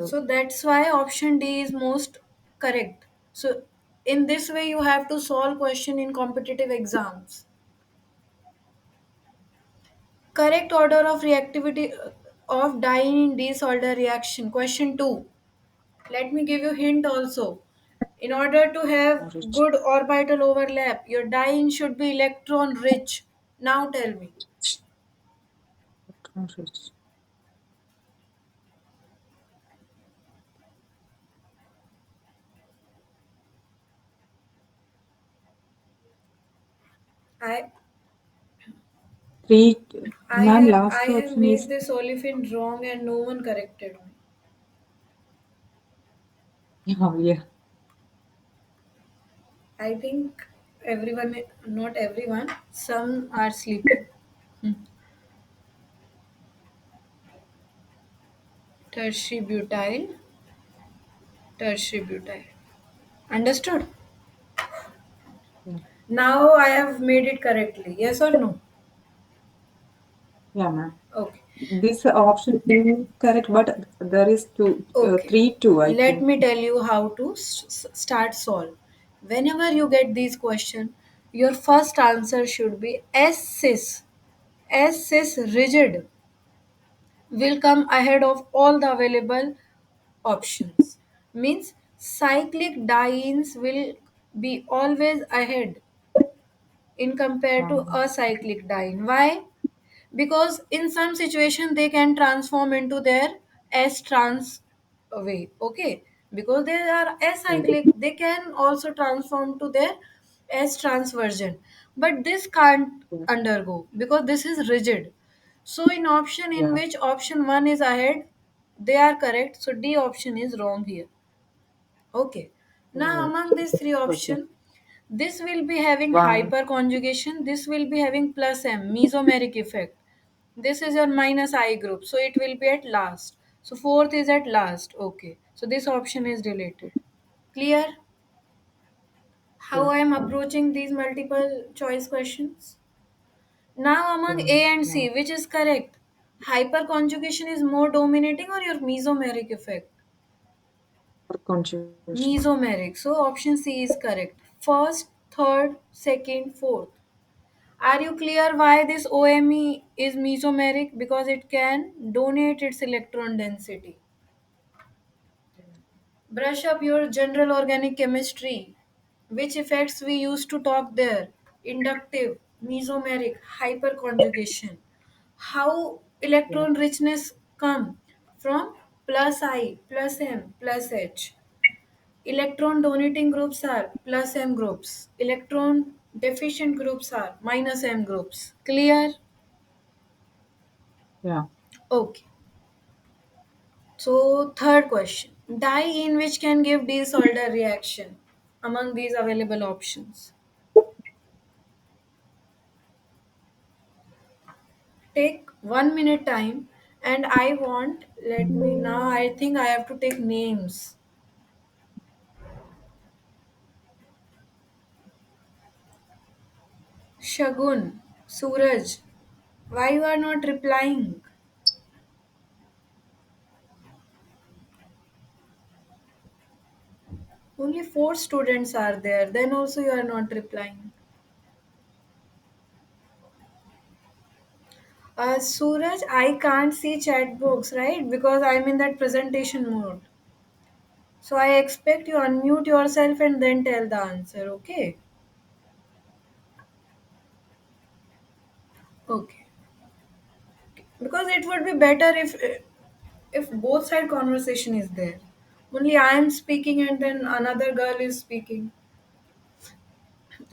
So that's why option D is most correct. So in this way you have to solve question in competitive exams. Correct order of reactivity of diene in disorder reaction. Question 2. Let me give you hint also. In order to have Rich. good orbital overlap, your diene should be electron rich. Now tell me. Rich. I Three, I ma'am, have last I have option made is, this olefin wrong and no one corrected me. yeah, yeah, I think everyone, not everyone, some are sleeping. Hmm. Tertiary butyl, tertiary butyl. Understood? yeah, Now I have made it correctly. Yes or no? yeah, ma'am. Okay. This option is correct, but there is Okay. three, two, I Let think. me tell you how to start solve. Whenever you get these questions, your first answer should be S cis. S cis rigid will come ahead of all the available options. Means cyclic dienes will be always ahead in compared to Um, acyclic diene. Why? Because in some situation they can transform into their S trans way. Okay, because they are acyclic, they can also transform to their S trans version, but this can't yeah, undergo because this is rigid. So in option in yeah, which option 1 is ahead, they are correct, so D option is wrong here. Okay. Now oh, among these three okay. options, this will be having One hyperconjugation, this will be having plus M, mesomeric effect. This is your minus I group, so it will be at last. So fourth is at last. Okay. So this option is deleted. Clear how yeah, I am approaching these multiple choice questions? Now among yeah, A and C, no, which is correct? Hyperconjugation is more dominating or your mesomeric effect? for contribution. Mesomeric. So option C is correct. First, third, second, fourth. Are you clear why this OMe is mesomeric? Because it can donate its electron density. Brush up your general organic chemistry. Which effects we used to talk there? Inductive, mesomeric, hyperconjugation. How Yeah, electron richness come from plus I, plus M, plus H. Electron donating groups are plus M groups. Electron deficient groups are minus M groups. Clear? yeah, Okay. So third question. Dye in which can give diels alder reaction among these available options. Take 1 minute time and I want, let me now, I think I have to take names. Shagun, Suraj, why you are not replying? Only four students are there, then also you are not replying. Suraj, I can't see chat box, right? Because I'm in that presentation mode. So I expect you unmute yourself and then tell the answer, okay? Okay. Because it would be better if both side conversation is there. Only I am speaking and then another girl is speaking.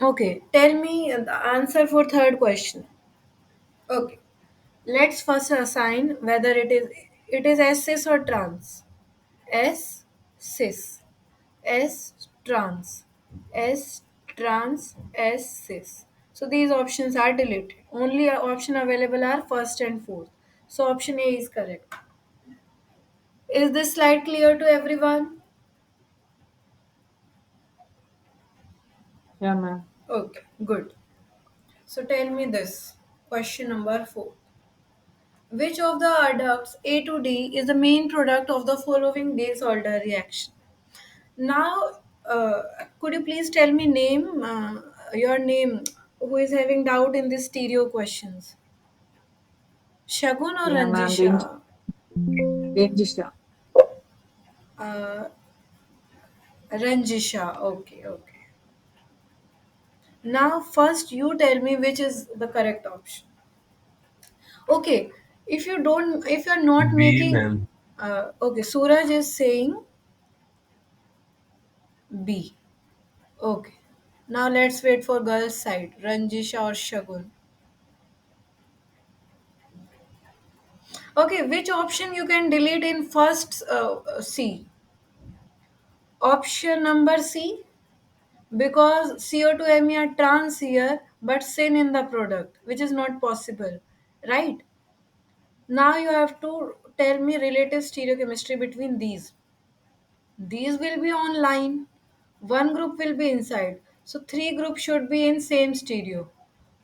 Okay, tell me the answer for third question. Okay, let's first assign whether it is S cis or trans. S cis, S trans, S trans, S cis. So these options are deleted. Only option available are first and fourth. So option A is correct. Is this slide clear to everyone? yeah, ma'am. Okay, good. So tell me this. Question number 4. Which of the adducts A to D is the main product of the following Diels-Alder reaction? Now, could you please tell me your name, who is having doubt in these stereo questions? Shagun or Yeah, ma'am. Ranjisha? Range, Uh, Ranjisha. Okay, okay. Now, first you tell me which is the correct option. Okay, if you're not B, making, ma'am. okay, Suraj is saying B. Okay. Now let's wait for girls' side, Ranjisha or Shagun. Okay, which option you can delete in first C? Option number C, because CO2 Me are trans here, but syn in the product, which is not possible, right? Now you have to tell me relative stereochemistry between these. These will be online. One group will be inside. So three groups should be in same stereo.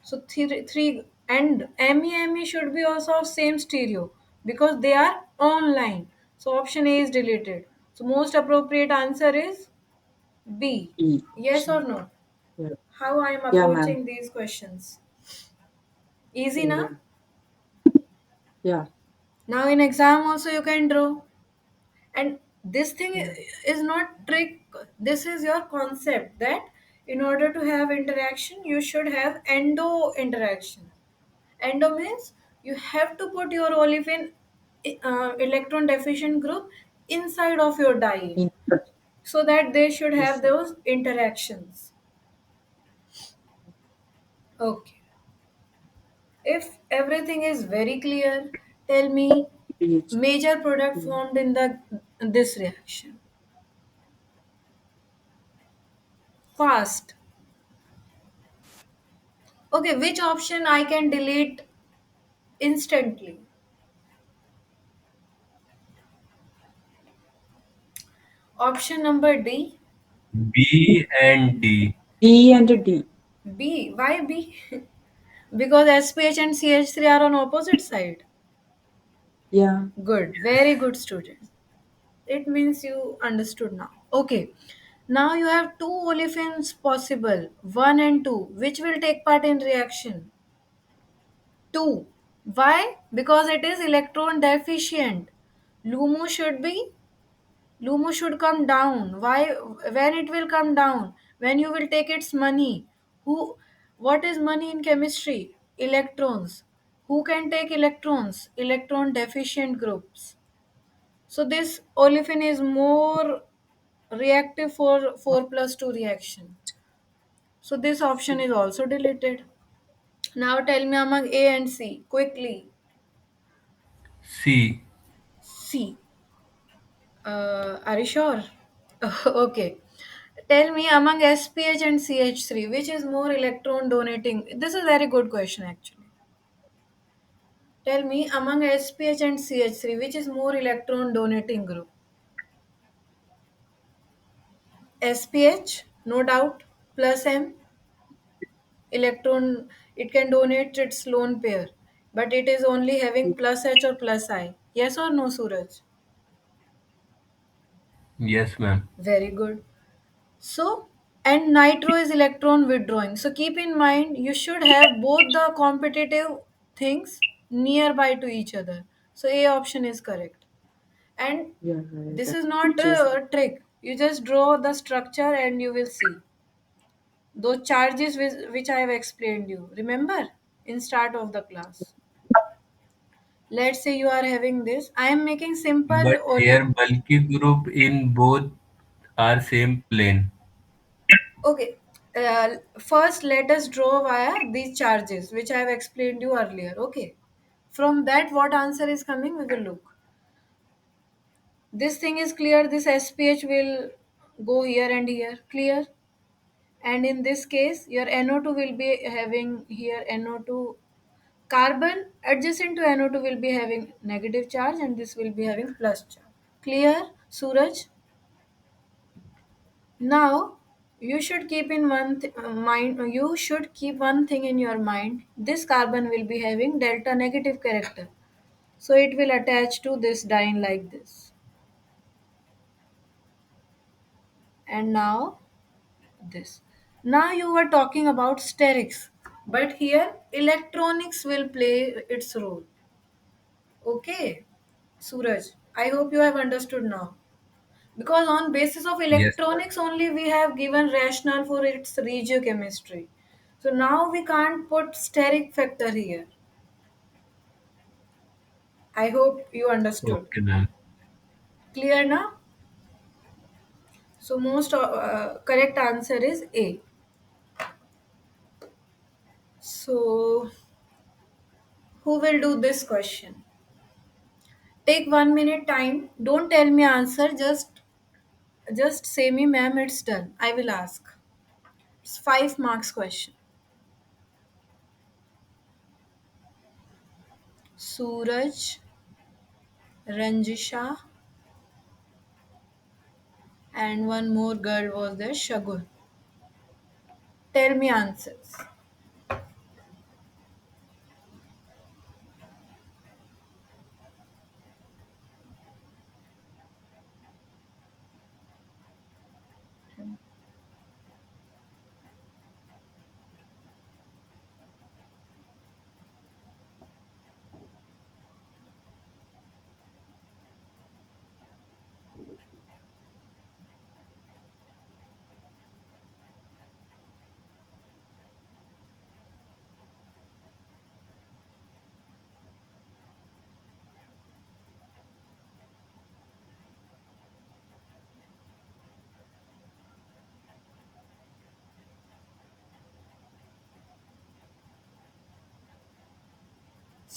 So three and ME should be also of same stereo because they are online. So option A is deleted. So most appropriate answer is B. E Yes or option. no? Yeah, How I am yeah, ma'am. approaching these questions? Easy Yeah, na? ma'am. Yeah. Now in exam also you can draw. And this thing Yeah. is not trick, this is your concept that in order to have interaction you should have endo interaction. Endo means you have to put your olefin electron deficient group inside of your diol In, so that they should have yes. those interactions. Okay, if everything is very clear, tell me pH. major product Yeah. formed in the this reaction. Fast. Okay, which option I can delete instantly? Option number D. B and D. E and D. B. Why B? Because SPH and CH3 are on opposite side. Yeah. Good. Very good student. It means you understood now. Okay. Now you have two olefins possible, 1 and 2. Which will take part in reaction? 2. Why? Because it is electron deficient. LUMO should be Lumo should come down. Why? When it will come down? When you will take its money. Who? What is money in chemistry? Electrons. Who can take electrons? Electron deficient groups. So this olefin is more reactive for 4 plus 2 reaction. So this option is also deleted. Now tell me among A and C quickly. C. C. Are you sure? Okay. Tell me among SPH and CH3, which is more electron donating? This is a very good question actually. Tell me among SPH and CH3, which is more electron donating group? SPH, no doubt, plus M, electron, it can donate its lone pair, but it is only having plus H or plus I. Yes or no, Suraj? Yes, ma'am. Very good. So, and nitro is electron withdrawing. So keep in mind, you should have both the competitive things nearby to each other. So A option is correct. And Yeah. this That is not features. a trick. You just draw the structure and you will see. Those charges which I have explained you. Remember in start of the class. Let's say you are having this. I am making simple But here bulky group in both are same plane. Okay. First, let us draw via these charges, which I have explained you earlier. Okay. From that, what answer is coming, we will look. This thing is clear. This SPH will go here and here. Clear. And in this case, your NO2 will be having here NO2 carbon adjacent to NO2 will be having negative charge and this will be having plus charge. Clear, Suraj? Now, you should keep in mind. You should keep one thing in your mind. This carbon will be having delta negative character, so it will attach to this diene like this. And now this. Now you were talking about sterics, but here electronics will play its role. Okay, Suraj. I hope you have understood now. Because on basis of Yes, ma'am. electronics only we have given rationale for its regiochemistry. So now we can't put steric factor here. I hope you understood. Okay, ma'am. Clear now? So most correct answer is A. So who will do this question? Take 1 minute time. Don't tell me answer. Just say me, ma'am. It's done. I will ask. It's 5 marks question. Suraj, Ranjisha, and one more girl was there, Shagun. Tell me answers.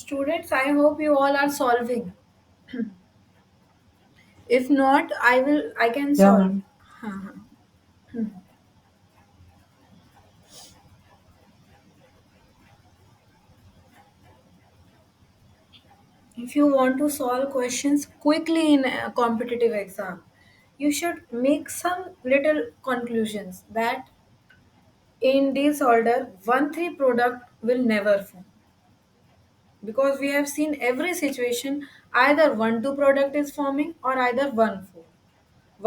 Students, I hope you all are solving. If not, I can Yeah, solve. ma'am. Huh. If you want to solve questions quickly in a competitive exam, you should make some little conclusions that in this order 1 3 product will never form, because we have seen every situation either 1 2 product is forming or either 1 4.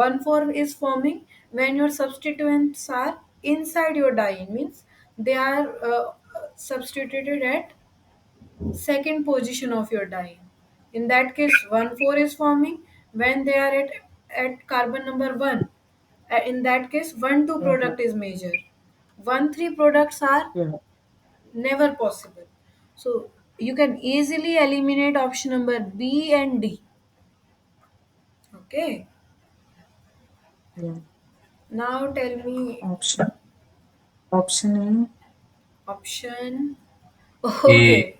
1 4 is forming when your substituents are inside your die, means they are substituted at second position of your diene. In that case, 1 4 is forming when they are at carbon number 1. In that case, 1 2 Yeah, product is major. 1 3 products are yeah, never possible. So you can easily eliminate option number B and D. Okay. yeah. Now tell me Option. Option option. A. Okay.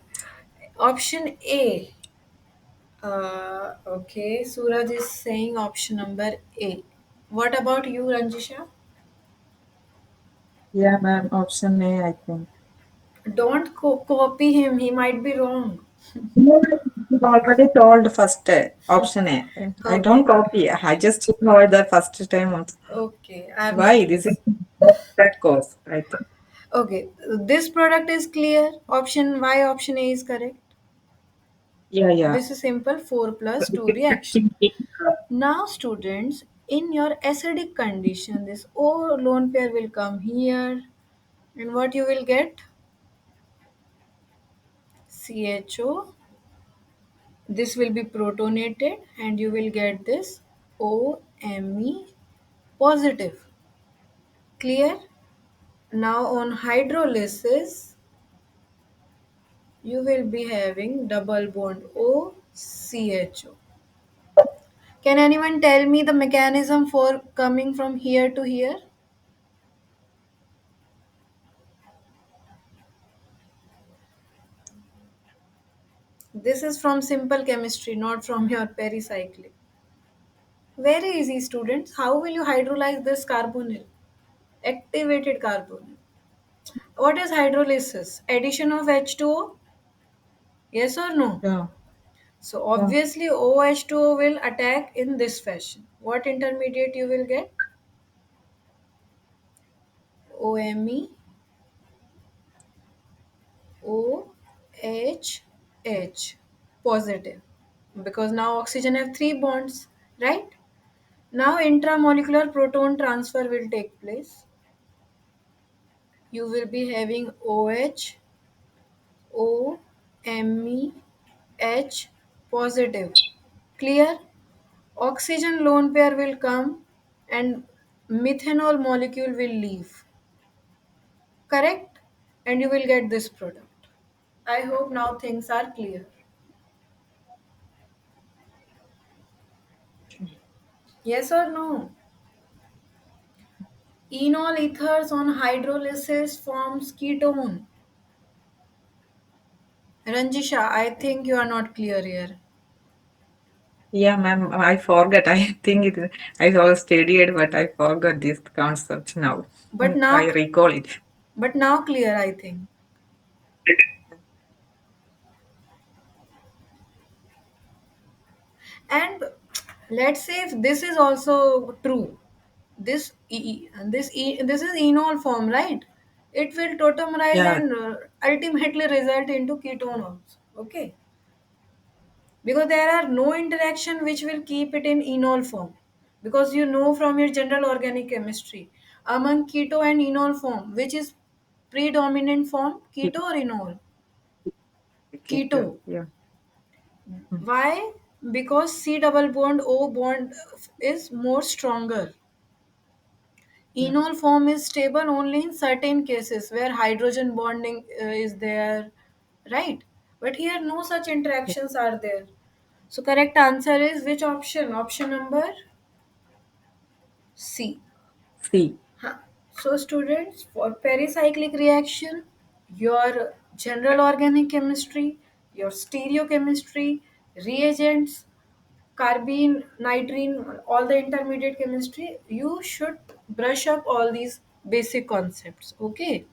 Option A. Okay, Suraj is saying option number A. What about you, Ranjisha? A. Yeah, ma'am. Option A, I think. Don't copy him, he might be wrong. No, you already told first option A. I don't Okay, copy. I just ignore the first time also. okay, I have Why? This is noticed. that course, I think. Okay, this product is clear. Option Y, option A is correct. Yeah, yeah. This is simple 4 plus It 2 is reaction. 15. Now, students, in your acidic condition, this O lone pair will come here, and what you will get? CHO. This will be protonated and you will get this OMe positive. Clear? Now on hydrolysis, you will be having double bond OCHO. Can anyone tell me the mechanism for coming from here to here? This is from simple chemistry, not from your pericyclic. Very easy, students. How will you hydrolyze this carbonyl? Activated carbonyl. What is hydrolysis? Addition of H2O? Yes or no? Yeah, So yeah. obviously OH2O will attack in this fashion. What intermediate you will get? OMe, OH, positive. Because now oxygen have 3 bonds, right? Now intramolecular proton transfer will take place. You will be having OH, OMe, H positive. Clear? Oxygen lone pair will come and methanol molecule will leave. Correct? And you will get this product. I hope now things are clear. Yes or no? Enol ethers on hydrolysis forms ketone. Ranjisha, I think you are not clear here. Yeah, ma'am. I forgot. I think it. I was studied, but I forgot this concept now. But I now, recall it. but now clear, I think. And let's say if this is also true, this is enol form, right? It will tautomerize Yeah, and ultimately result into ketone also. Okay, because there are no interaction which will keep it in enol form. Because you know from your general organic chemistry, among keto and enol form, which is predominant form, keto or enol? Keto. yeah, yeah. Mm. Why? Because C double bond O bond is more stronger. Yeah, Enol form is stable only in certain cases where hydrogen bonding is there, right? But here no such yeah. interactions are there. So correct answer is which option? Option number C. C. Huh. So students, for pericyclic reaction, your general organic chemistry, your stereochemistry, reagents, carbene, nitrene, all the intermediate chemistry, you should brush up all these basic concepts, okay?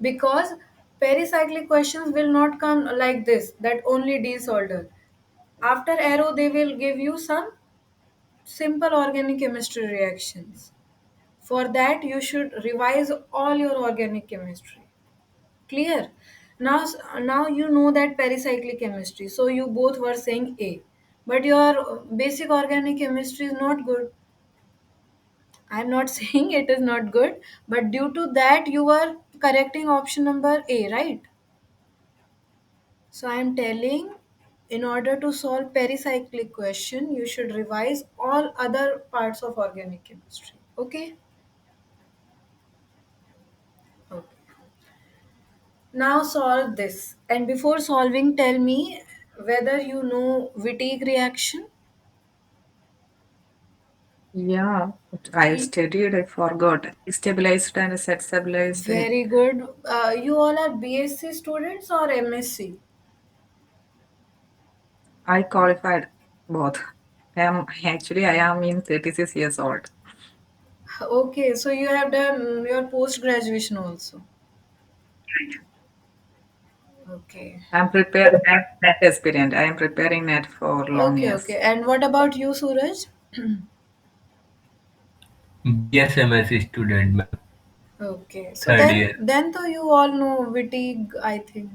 Because pericyclic questions will not come like this, that only D's order. After arrow, they will give you some simple organic chemistry reactions. For that, you should revise all your organic chemistry. Clear? Now you know that pericyclic chemistry. So you both were saying A, but your basic organic chemistry is not good. I'm not saying it is not good, but due to that you were correcting option number A, right? So I am telling, in order to solve pericyclic question, you should revise all other parts of organic chemistry. Okay? Okay. Now solve this. And before solving, tell me whether you know Wittig reaction. Yeah, but I Y- studied, I forgot. Stabilized and set stabilized. Very good. You all are BSc students or MSc? I qualified both. I am in 36 years old. Okay, so you have done your post graduation also. Okay. I'm prepared net experience. I am preparing net for long Okay, years. okay. And what about you, Suraj? BSMS student, ma'am. Okay. So Third then year. then though you all know Wittig, I think.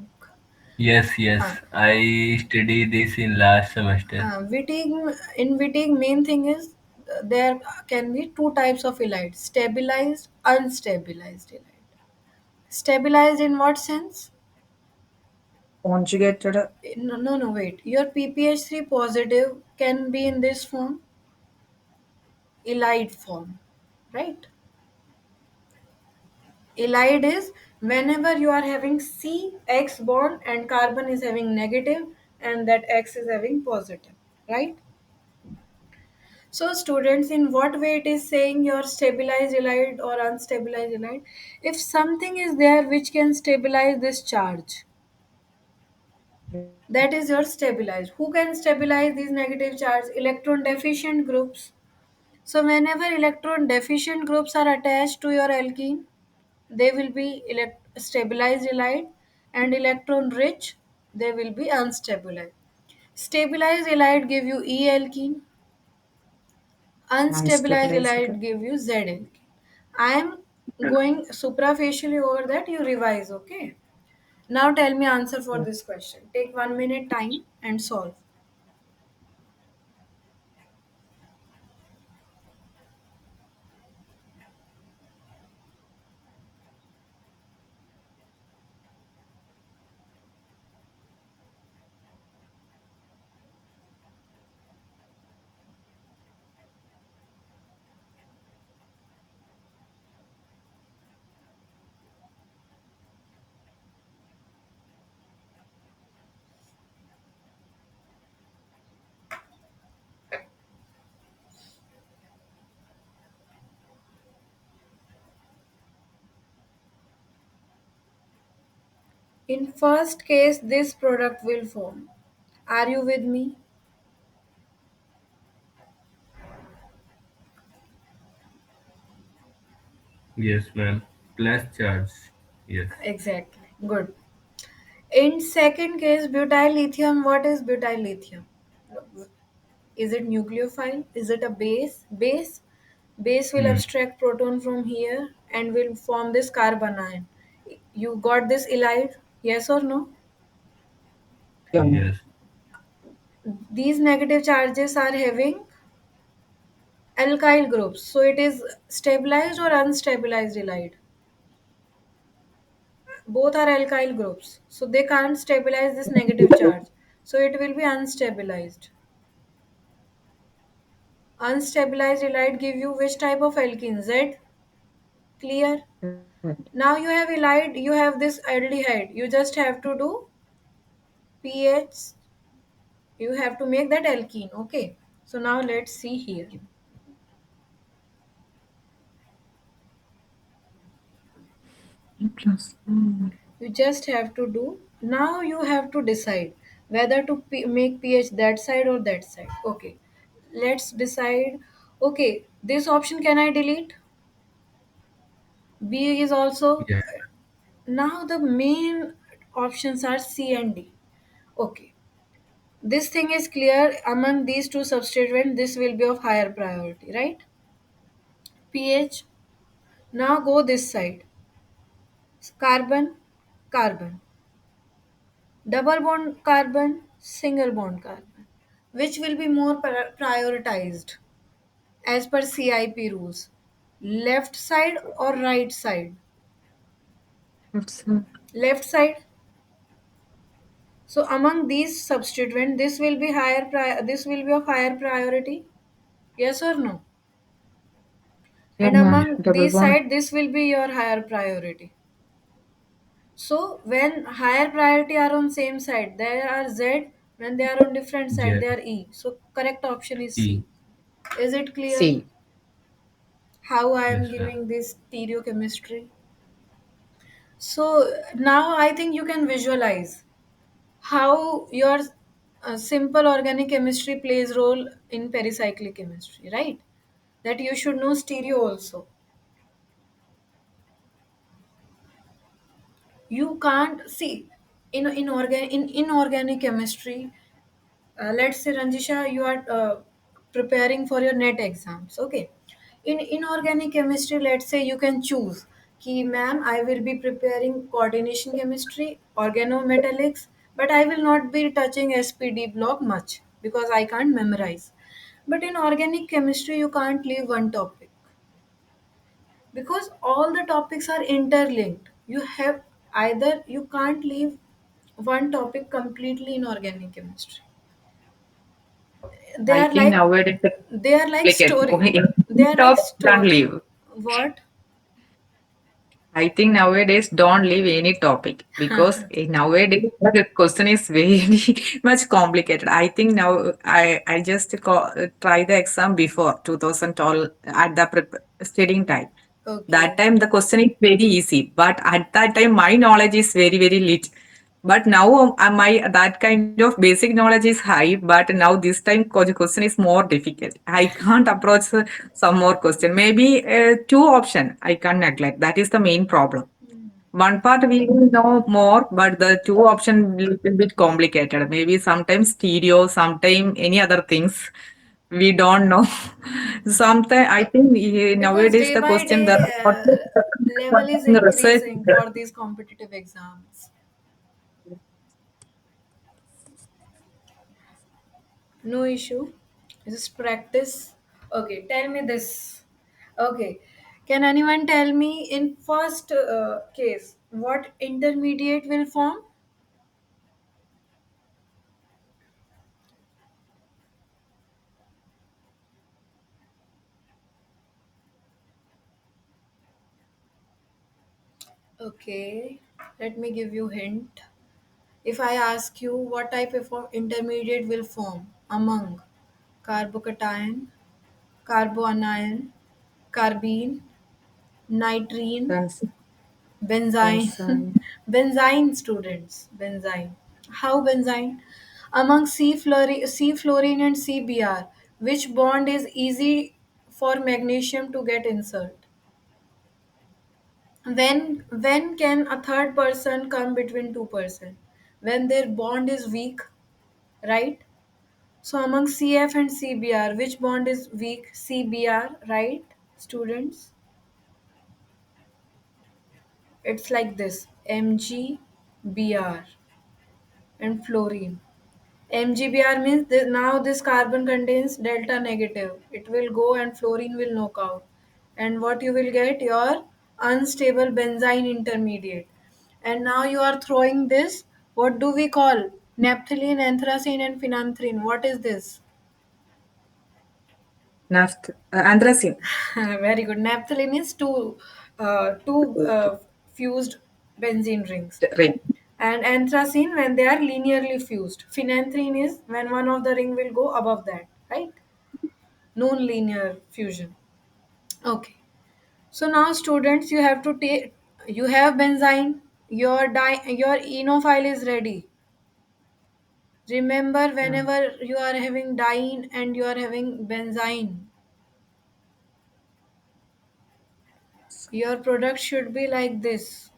Yes, yes. Uh, I study this in last semester. Wittig, in Wittig, main thing is there can be two types of elide: stabilized, unstabilized elide. Stabilized in what sense? Conjugated. No, no, no, wait. Your PPH3 positive can be in this form, elide form, right? Elide is whenever you are having C X bond and carbon is having negative and that X is having positive, right? So students, in what way it is saying your stabilized elide or unstabilized elide? If something is there which can stabilize this charge, that is your stabilized. Who can stabilize these negative charge? Electron deficient groups. So whenever electron deficient groups are attached to your alkene, they will be stabilized elide, and electron rich, they will be unstabilized. Stabilized elide give you E alkene, unstabilized Unstabilized. elide give you Z alkene. I am going suprafacially over that, you revise, okay? Now tell me answer for this question. Take 1 minute time and solve. In first case, this product will form. Are you with me? Yes, ma'am. Plus charge. Yes. Exactly. Good. In second case, butyl lithium, what is butyl lithium? Is it nucleophile? Is it a base? Base will Hmm. abstract proton from here and will form this carbon ion. You got this elide? Yes or no? Yeah. Yes. These negative charges are having alkyl groups. So it is stabilized or unstabilized elide. Both are alkyl groups. So they can't stabilize this negative charge. So it will be unstabilized. Unstabilized elide give you which type of alkene? Z. Clear? Now you have elide, you have this aldehyde. You just have to do pH. You have to make that alkene. Okay. So now let's see here. Plus. You just have to do. Now you have to decide whether to make pH that side or that side. Okay, let's decide. Okay, this option can I delete? B is also. Yeah. Now the main options are C and D. Okay, this thing is clear. Among these two substituents, this will be of higher priority, right? pH. Now go this side. Carbon, carbon. Double bond carbon, single bond carbon. Which will be more prioritized as per CIP rules? Left side or right side? It's, Left side. So among these substituents, this will be this will be of higher priority. Yes or no? yeah, And ma'am. among Double these bond. side, this will be your higher priority. So when higher priority are on same side, there are Z. When they are on different side, Yeah. they are E. So correct option is E. C. Is it clear C. how I am Yes, ma'am. giving this stereochemistry? So now I think you can visualize how your simple organic chemistry plays role in pericyclic chemistry, right? That you should know stereo also. You can't see in inorganic chemistry. Let's say Ranjisha, you are preparing for your net exams. Okay, in inorganic chemistry, let's say you can choose. Ki, ma'am, I will be preparing coordination chemistry, organometallics, but I will not be touching SPD block much because I can't memorize. But in organic chemistry, you can't leave one topic because all the topics are interlinked. You have either you can't leave one topic completely in organic chemistry. They I are think like nowadays it's they are like complicated. story. They Any are like top don't story. leave. What? I think nowadays don't leave any topic because nowadays the question is very much complicated. I think now I just try the exam before 2012 at the studying time. That Okay. time the question is very easy, but at that time my knowledge is very lit. But now my that kind of basic knowledge is high, but now this time the question is more difficult. I can't approach some more question. Maybe two option I can't neglect. That is the main problem. One part we will know more, but the two option little bit complicated. Maybe sometimes stereo, sometimes any other things we don't know. Sometimes I think Because nowadays day the by question the day level is research. increasing for these competitive exams. No issue. Just practice. Okay, tell me this. Okay. Can anyone tell me in first case what intermediate will form? Okay. Let me give you hint. If I ask you what type of intermediate will form among carbocation, carboanion, carbene, nitrene, Trans- benzene, Transcend. benzene students, benzene. How benzene? Among C fluorine and CBr, which bond is easy for magnesium to get insert? When can a third person come between two-person? When their bond is weak, right? So among CF and CBr, which bond is weak? CBr, right? Students, it's like this: MgBr and fluorine. MgBr means now this carbon contains delta negative. It will go and fluorine will knock out. And what you will get? Your unstable benzene intermediate. And now you are throwing this. What do we call? Naphthalene, anthracene, and phenanthrene. What is this? Anthracene. Very good. Naphthalene is two fused benzene rings, Ring. and anthracene when they are linearly fused. Phenanthrene is when one of the ring will go above that, right? Non-linear fusion. Okay. So now, students, you have to take. You have benzene. your enophile is ready. Remember, Yeah. whenever you are having diene and you are having benzyne, your product should be like this.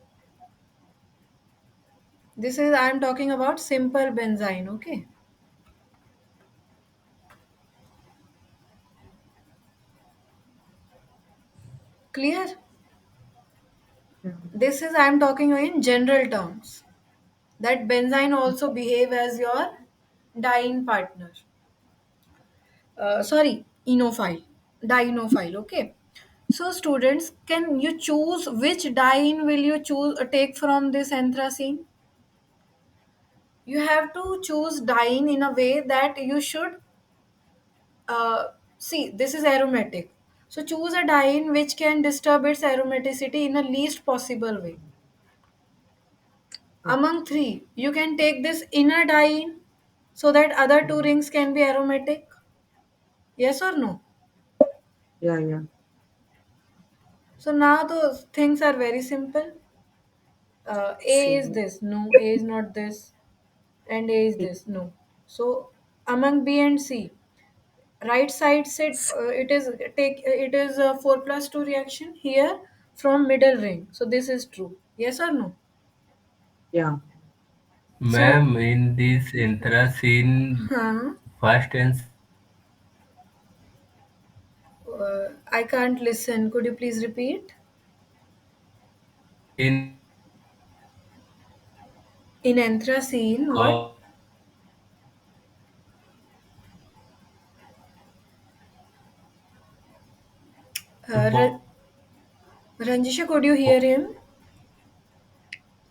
This is, I am talking about simple benzyne, okay? Clear? Yeah. This is, I am talking in general terms. That benzyne also behave as your diene partner. Sorry, enophile, dienophile, okay? So students, can you choose which diene will you choose take from this anthracene? You have to choose diene in a way that you should see this is aromatic. So choose a diene which can disturb its aromaticity in a least possible way. Okay. Among three, you can take this inner diene so that other two rings can be aromatic. Yes or no? Yeah, yeah. So now those things are very simple. A is See. this, no. A is not this, and A is this, no. So among B and C, right side said it is a 4 plus 2 reaction here from middle ring. So this is true. Yes or no? Yeah. So Ma'am, in this anthracene, huh, first and I can't listen. Could you please repeat? in In anthracene, what? carbon Uh, Ra- Ranjisha, could you hear him?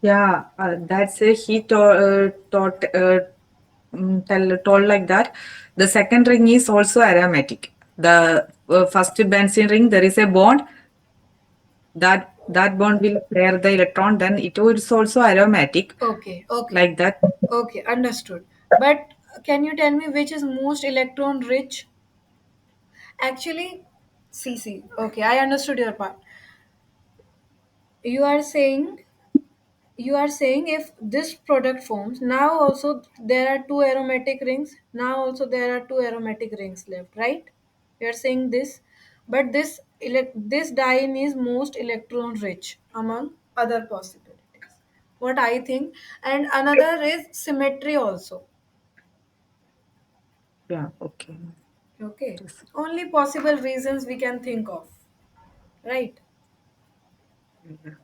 Yeah, that's a he told like that. The second ring is also aromatic. The first benzene ring, there is a bond that bond will pair the electron. Then it is also aromatic Okay, okay, like that. okay, understood. But can you tell me which is most electron rich? Actually, see. Okay, I understood your part. You are saying if this product forms, now also there are two aromatic rings, now also there are two aromatic rings left, right? You are saying this, but this diene is most electron rich among other possibilities. What I think, and another is symmetry also. Yeah, okay. Okay, Yes. only possible reasons we can think of, right? Yeah.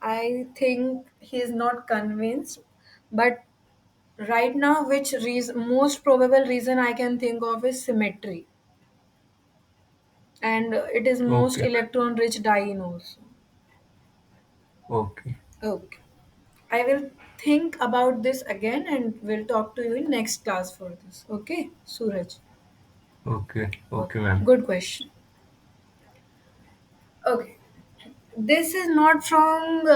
I think he is not convinced, but right now, which reason, most probable reason I can think of is symmetry, and it is most okay, electron rich diene also. okay, Okay, I will think about this again, and we'll talk to you in next class for this. Okay, Suraj. okay, Okay, okay, ma'am. good question. Okay, this is not from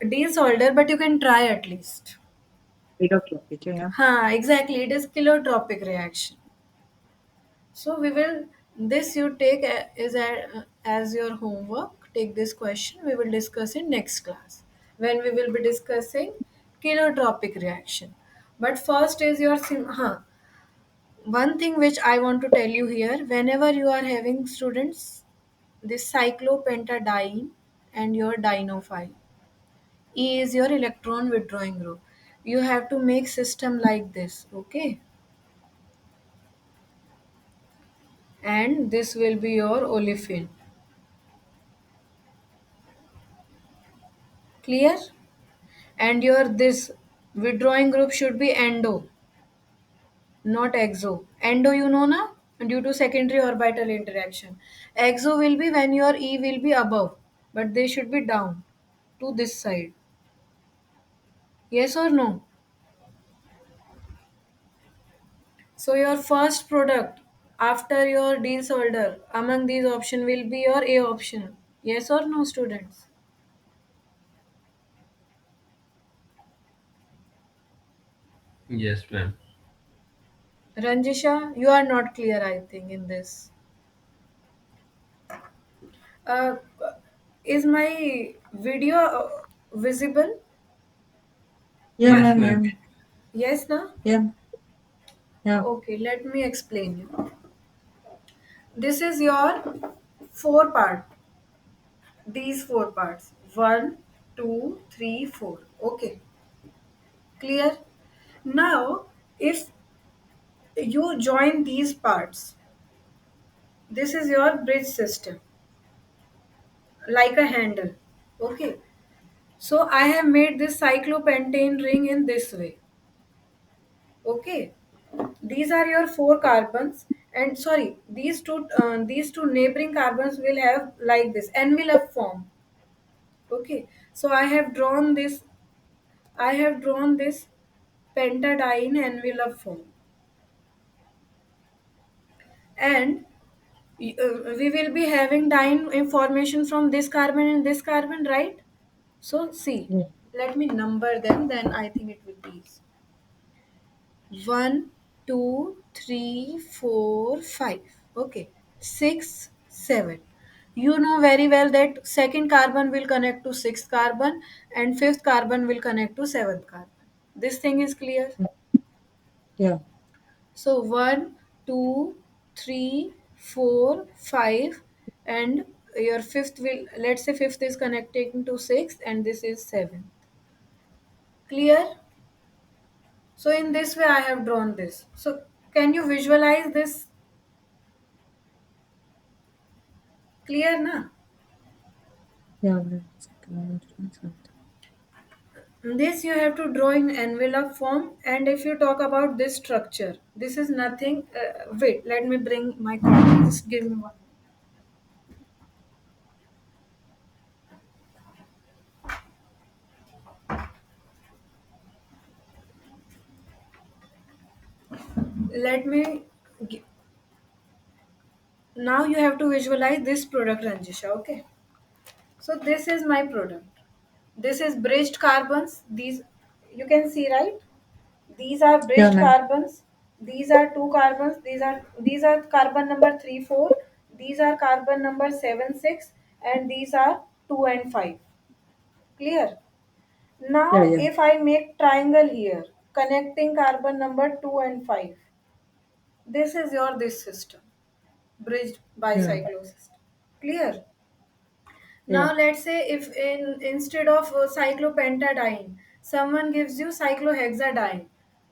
Dean's order, but you can try at least. Stereochemistry, yeah. Exactly. It is kilotropic reaction. So we will this you take as your homework. Take this question. We will discuss in next class when we will be discussing kilotropic reaction. But first is your one thing which I want to tell you here. Whenever you are having students, this cyclopentadiene and your dienophile. E is your electron withdrawing group. You have to make system like this, okay? And this will be your olefin. Clear? And your this withdrawing group should be endo, not exo. Endo, you know na? Due to secondary orbital interaction. Exo will be when your E will be above, but they should be down to this side. Yes or no? So your first product after your D solder among these option will be your A option. Yes or no, students? Yes, ma'am. Ranjisha, you are not clear, I think, in this. Uh, is my video visible? Yeah, My Yes, ma'am. ma'am. Yeah, yes, na? yeah, yeah. Okay, let me explain you. This is your four part. These four parts. One, two, three, four. Okay, clear? Now, if you join these parts, this is your bridge system, like a handle. Okay. So I have made this cyclopentane ring in this way. Okay. These are your four carbons, and sorry, these two neighboring carbons will have like this envelope form. Okay. So I have drawn this pentadiene envelope form, and we will be having diene information from this carbon and this carbon, right? So see, Yeah. let me number them, then I think it will be easy. 1, 2, 3, 4, 5. Okay. 6, 7. You know very well that second carbon will connect to sixth carbon and fifth carbon will connect to seventh carbon. This thing is clear. Yeah. So 1, 2, 3, 4, 5, and your fifth will, let's say fifth is connecting to sixth and this is seventh. Clear? So in this way I have drawn this. So can you visualize this? Clear na? Yeah, ma'am. Cycloaddition. This you have to draw in envelope form, and if you talk about this structure, this is nothing. Wait, let me bring my copy. Just give me one. Let me. gi- Now you have to visualize this product, Ranjisha. Okay. So this is my product. This is bridged carbons. These you can see, right? These are Yeah, bridged ma'am. carbons. These are two carbons. These are carbon number 3 4. These are carbon number 7 6, and these are 2 and 5. Clear? Yeah, Now yeah, if I make triangle here connecting carbon number 2 and 5, this is your this system, bridged yeah, bicyclosystem. Clear? yeah, Now let's say if instead of cyclopentadiene, someone gives you cyclohexadiene,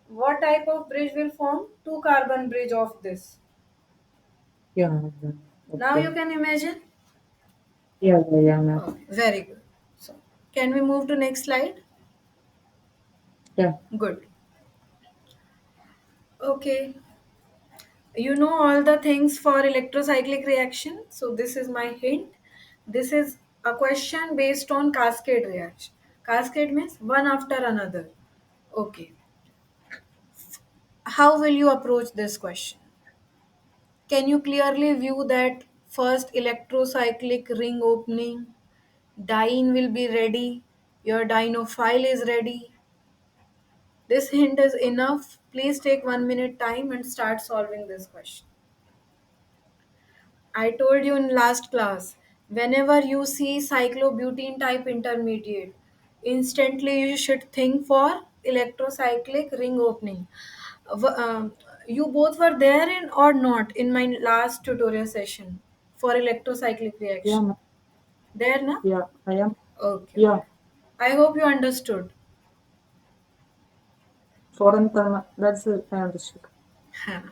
what type of bridge will form? Two carbon bridge of this. yeah, yeah. Now Okay. you can imagine. Yeah, yeah, yeah, ma'am. Okay, very good. So can we move to next slide? Yeah, Good. Okay. You know all the things for electrocyclic reaction. So this is my hint. This is a question based on cascade reaction. Cascade means one after another. Okay. How will you approach this question? Can you clearly view that first electrocyclic ring opening? Diene will be ready. Your dienophile is ready. This hint is enough. Please take 1 minute time and start solving this question. I told you in last class, whenever you see cyclobutene type intermediate, instantly you should think for electrocyclic ring opening. You both were there in or not in my last tutorial session for electrocyclic yeah, reaction? ma'am. There, na? Yeah, I am. Okay, Yeah, okay. I hope you understood. foreign term. That's I understood.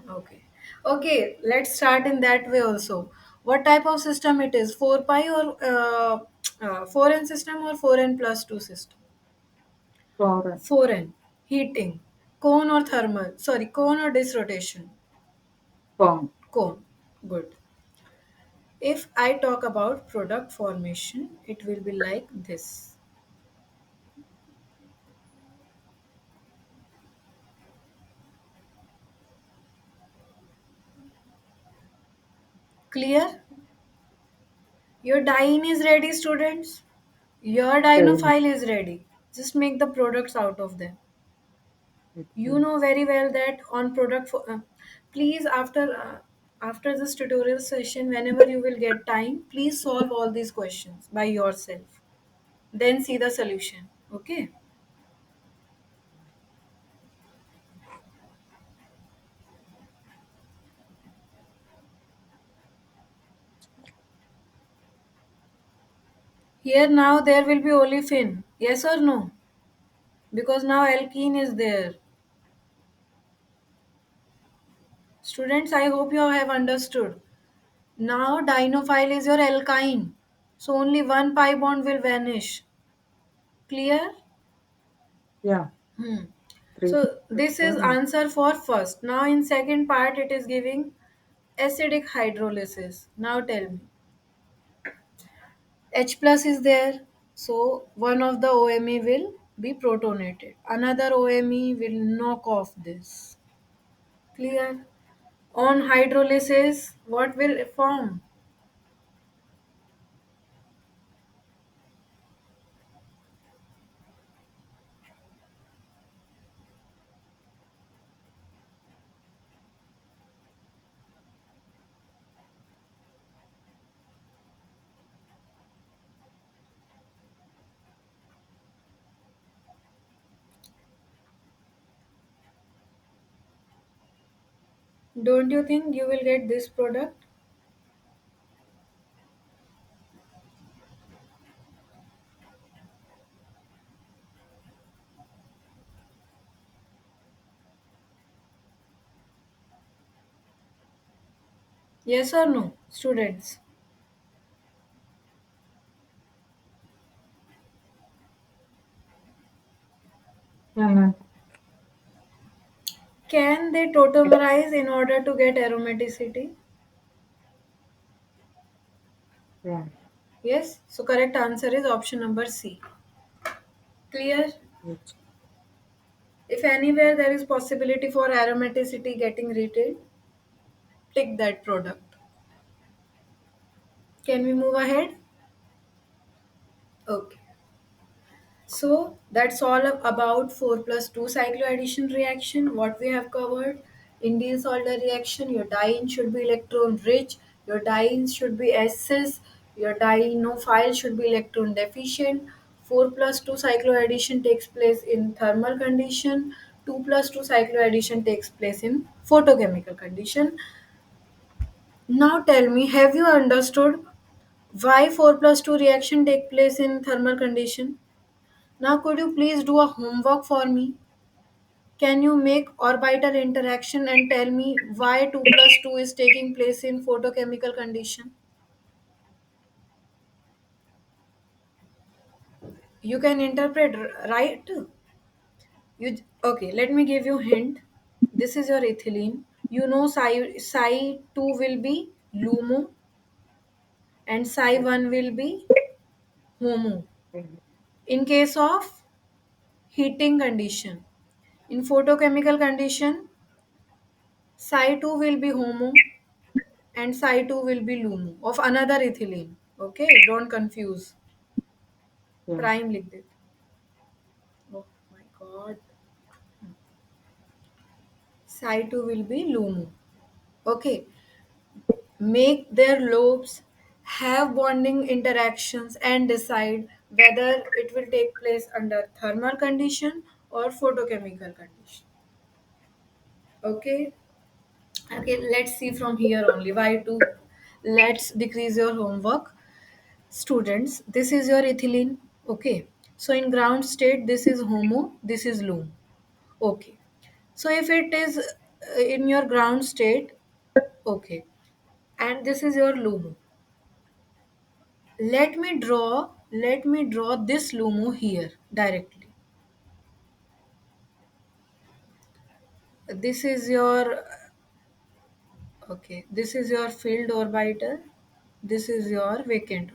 Okay. Okay, let's start in that way also. What type of system it is? 4 pi or 4n system or 4n plus 2 system? Foreign 4n. Heating. Cone or thermal? Sorry, cone or disrotation? form. Cone. Good. If I talk about product formation, it will be like this. Clear? Your diene is ready, students. Your Yeah, dienophile is ready. Just make the products out of them. yeah. You Okay. know very well that on product please after After this tutorial session, whenever you will get time, please solve all these questions by yourself. Then see the solution. Okay. Here now there will be olefin. Yes or no? Because now alkene is there. Students, I hope you have understood. Now dinophile is your alkyne. So only one pi bond will vanish. Clear? Yeah, Hmm. three So plus this is one. answer for first. Now in second part it is giving acidic hydrolysis. Now tell me. H plus is there. So one of the OMe will be protonated. Another OMe will knock off this. Clear? On hydrolysis, what will form? Don't you think you will get this product? Yes or no, students? Yeah, ma'am. Can they tautomerize in order to get aromaticity? Yeah. Yes. So correct answer is option number C. Clear? Yes. If anywhere there is possibility for aromaticity getting retained, take that product. Can we move ahead? Okay. So that's all about 4 plus 2 cycloaddition reaction. What we have covered in Diels alder reaction, your diene should be electron rich, your dienes should be acids, your dienophile should be electron deficient. 4 plus 2 cycloaddition takes place in thermal condition. 2 plus 2 cycloaddition takes place in photochemical condition. Now tell me, have you understood why 4 plus 2 reaction take place in thermal condition? Now could you please do a homework for me? Can you make orbital interaction and tell me why 2 plus 2 is taking place in photochemical condition? You can interpret, right? You okay, let me give you hint. This is your ethylene. You know psi 2 will be LUMO and psi 1 will be HOMO. In case of heating condition, in photochemical condition, psi 2 will be HOMO and psi2 will be LUMO of another ethylene. Okay, don't confuse. Yeah. Prime लिख देते. Oh my god. Psi2 will be LUMO. Okay, make their lobes have bonding interactions and decide whether it will take place under thermal condition or photochemical condition. Okay, okay, let's see from here only. Why to let's decrease your homework. Students, this is your ethylene. Okay. So in ground state, this is HOMO, this is LUME. Okay. So if it is in your ground state, okay, and this is your LUMO. Let me draw this LUMO here directly. This is your okay, this is your filled orbiter. This is your vacant.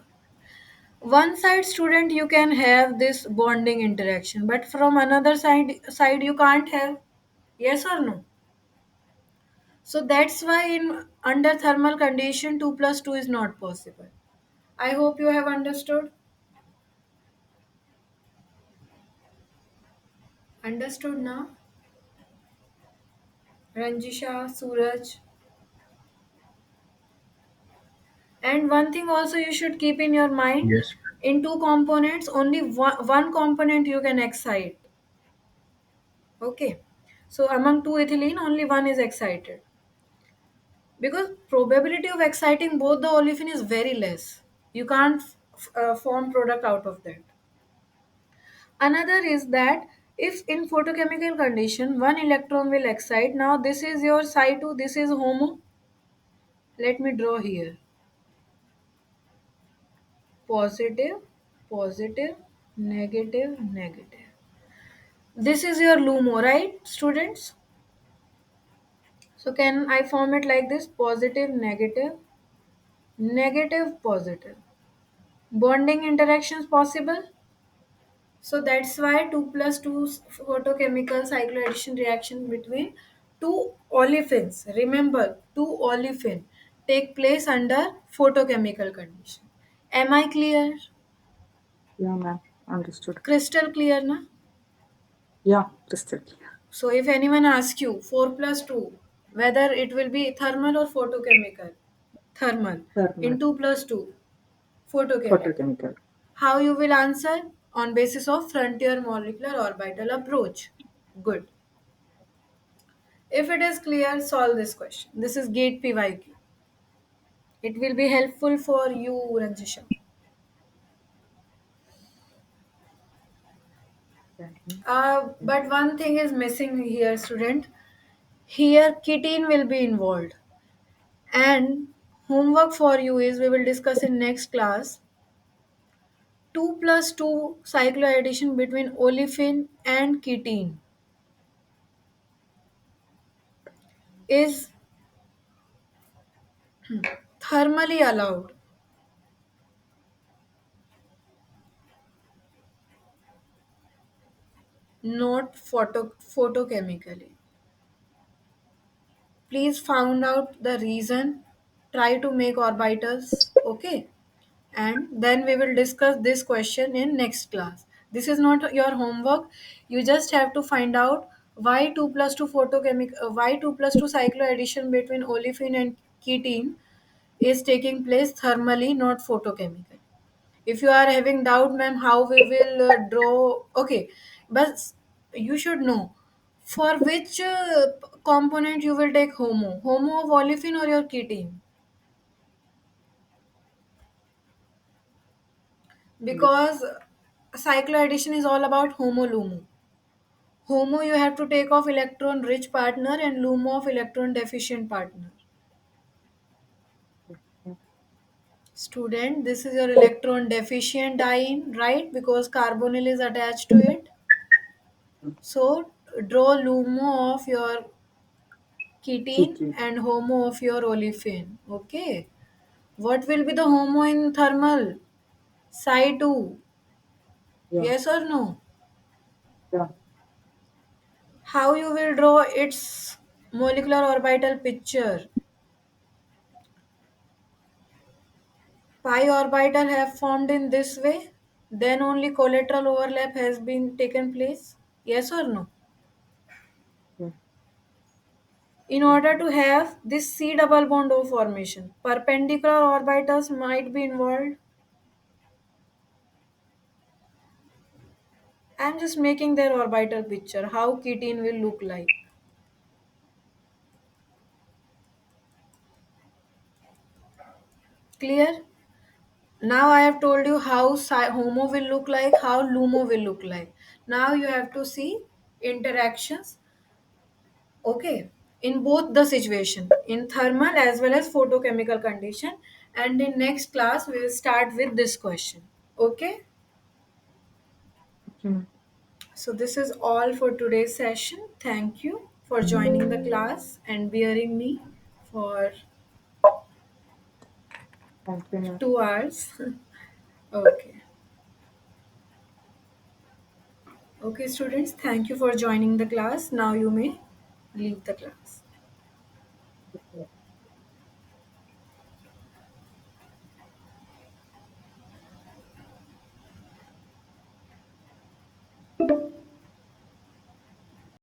One side student you can have this bonding interaction, but from another side you can't have. Yes or no? So that's why in under thermal condition 2 plus 2 is not possible. I hope you have understood. Understood now? Ranjisha, Suraj. And one thing also you should keep in your mind, Yes. in two components, only one component you can excite. Okay. So among two ethylene, only one is excited. Because probability of exciting both the olefin is very less. You can't form product out of that. Another is that if in photochemical condition one electron will excite, now this is your Psi2, this is HOMO. Let me draw here. Positive, positive, negative, negative. This is your LUMO, right, students? So can I form it like this? Positive, negative, negative, positive. Bonding interactions possible? So that's why 2 plus 2 photochemical cycloaddition reaction between two olefins. Remember, two olefin take place under photochemical condition. Am I clear? Yeah, ma'am. Understood. Crystal clear, na? Yeah, crystal clear. So if anyone asks you 4 plus 2, whether it will be thermal or photochemical, thermal. In Thermal, 2 plus 2, photochemical. photochemical. How you will answer? On basis of frontier molecular orbital approach. Good. If it is clear, solve this question. This is GATE PYQ. It will be helpful for you, Ranjisha. Mhm. But one thing is missing here, student. Here, ketene will be involved. And homework for you is we will discuss in next class 2 plus 2 cycloaddition between olefin and ketene is thermally allowed, not photochemically. Please find out the reason, try to make orbitals, okay, and then we will discuss this question in next class. This is not your homework, you just have to find out why 2 plus 2 why 2 plus 2 cycloaddition between olefin and ketene is taking place thermally, not photochemically. If you are having doubt, ma'am, how we will draw, okay, but you should know for which component you will take homo of olefin or your ketene, Yes. because cycloaddition is all about homo lumo. Homo you have to take off electron rich partner and lumo of electron deficient partner. Yeah. Student, this is your electron deficient diene, right? Because carbonyl is attached to it. So draw lumo of your ketene Ketene. and homo of your olefin. Okay. What will be the homo in thermal? Psi2. Yeah. Yes or no? Yeah. How you will draw its molecular orbital picture? Pi orbital have formed in this way. Then only collateral overlap has been taken place. Yes or no? Yeah. In order to have this C double bond O formation, perpendicular orbitals might be involved. I am just making their orbital picture, how ketene will look like. Clear? Now I have told you how homo will look like, how lumo will look like. Now you have to see interactions, okay, in both the situation, in thermal as well as photochemical condition. And in next class, we will start with this question. Okay? Okay, ma'am. So this is all for today's session. Thank you for joining the class and bearing me for Thank you, ma'am. 2 hours. Okay. Okay, students, thank you for joining the class. Now you may leave the class.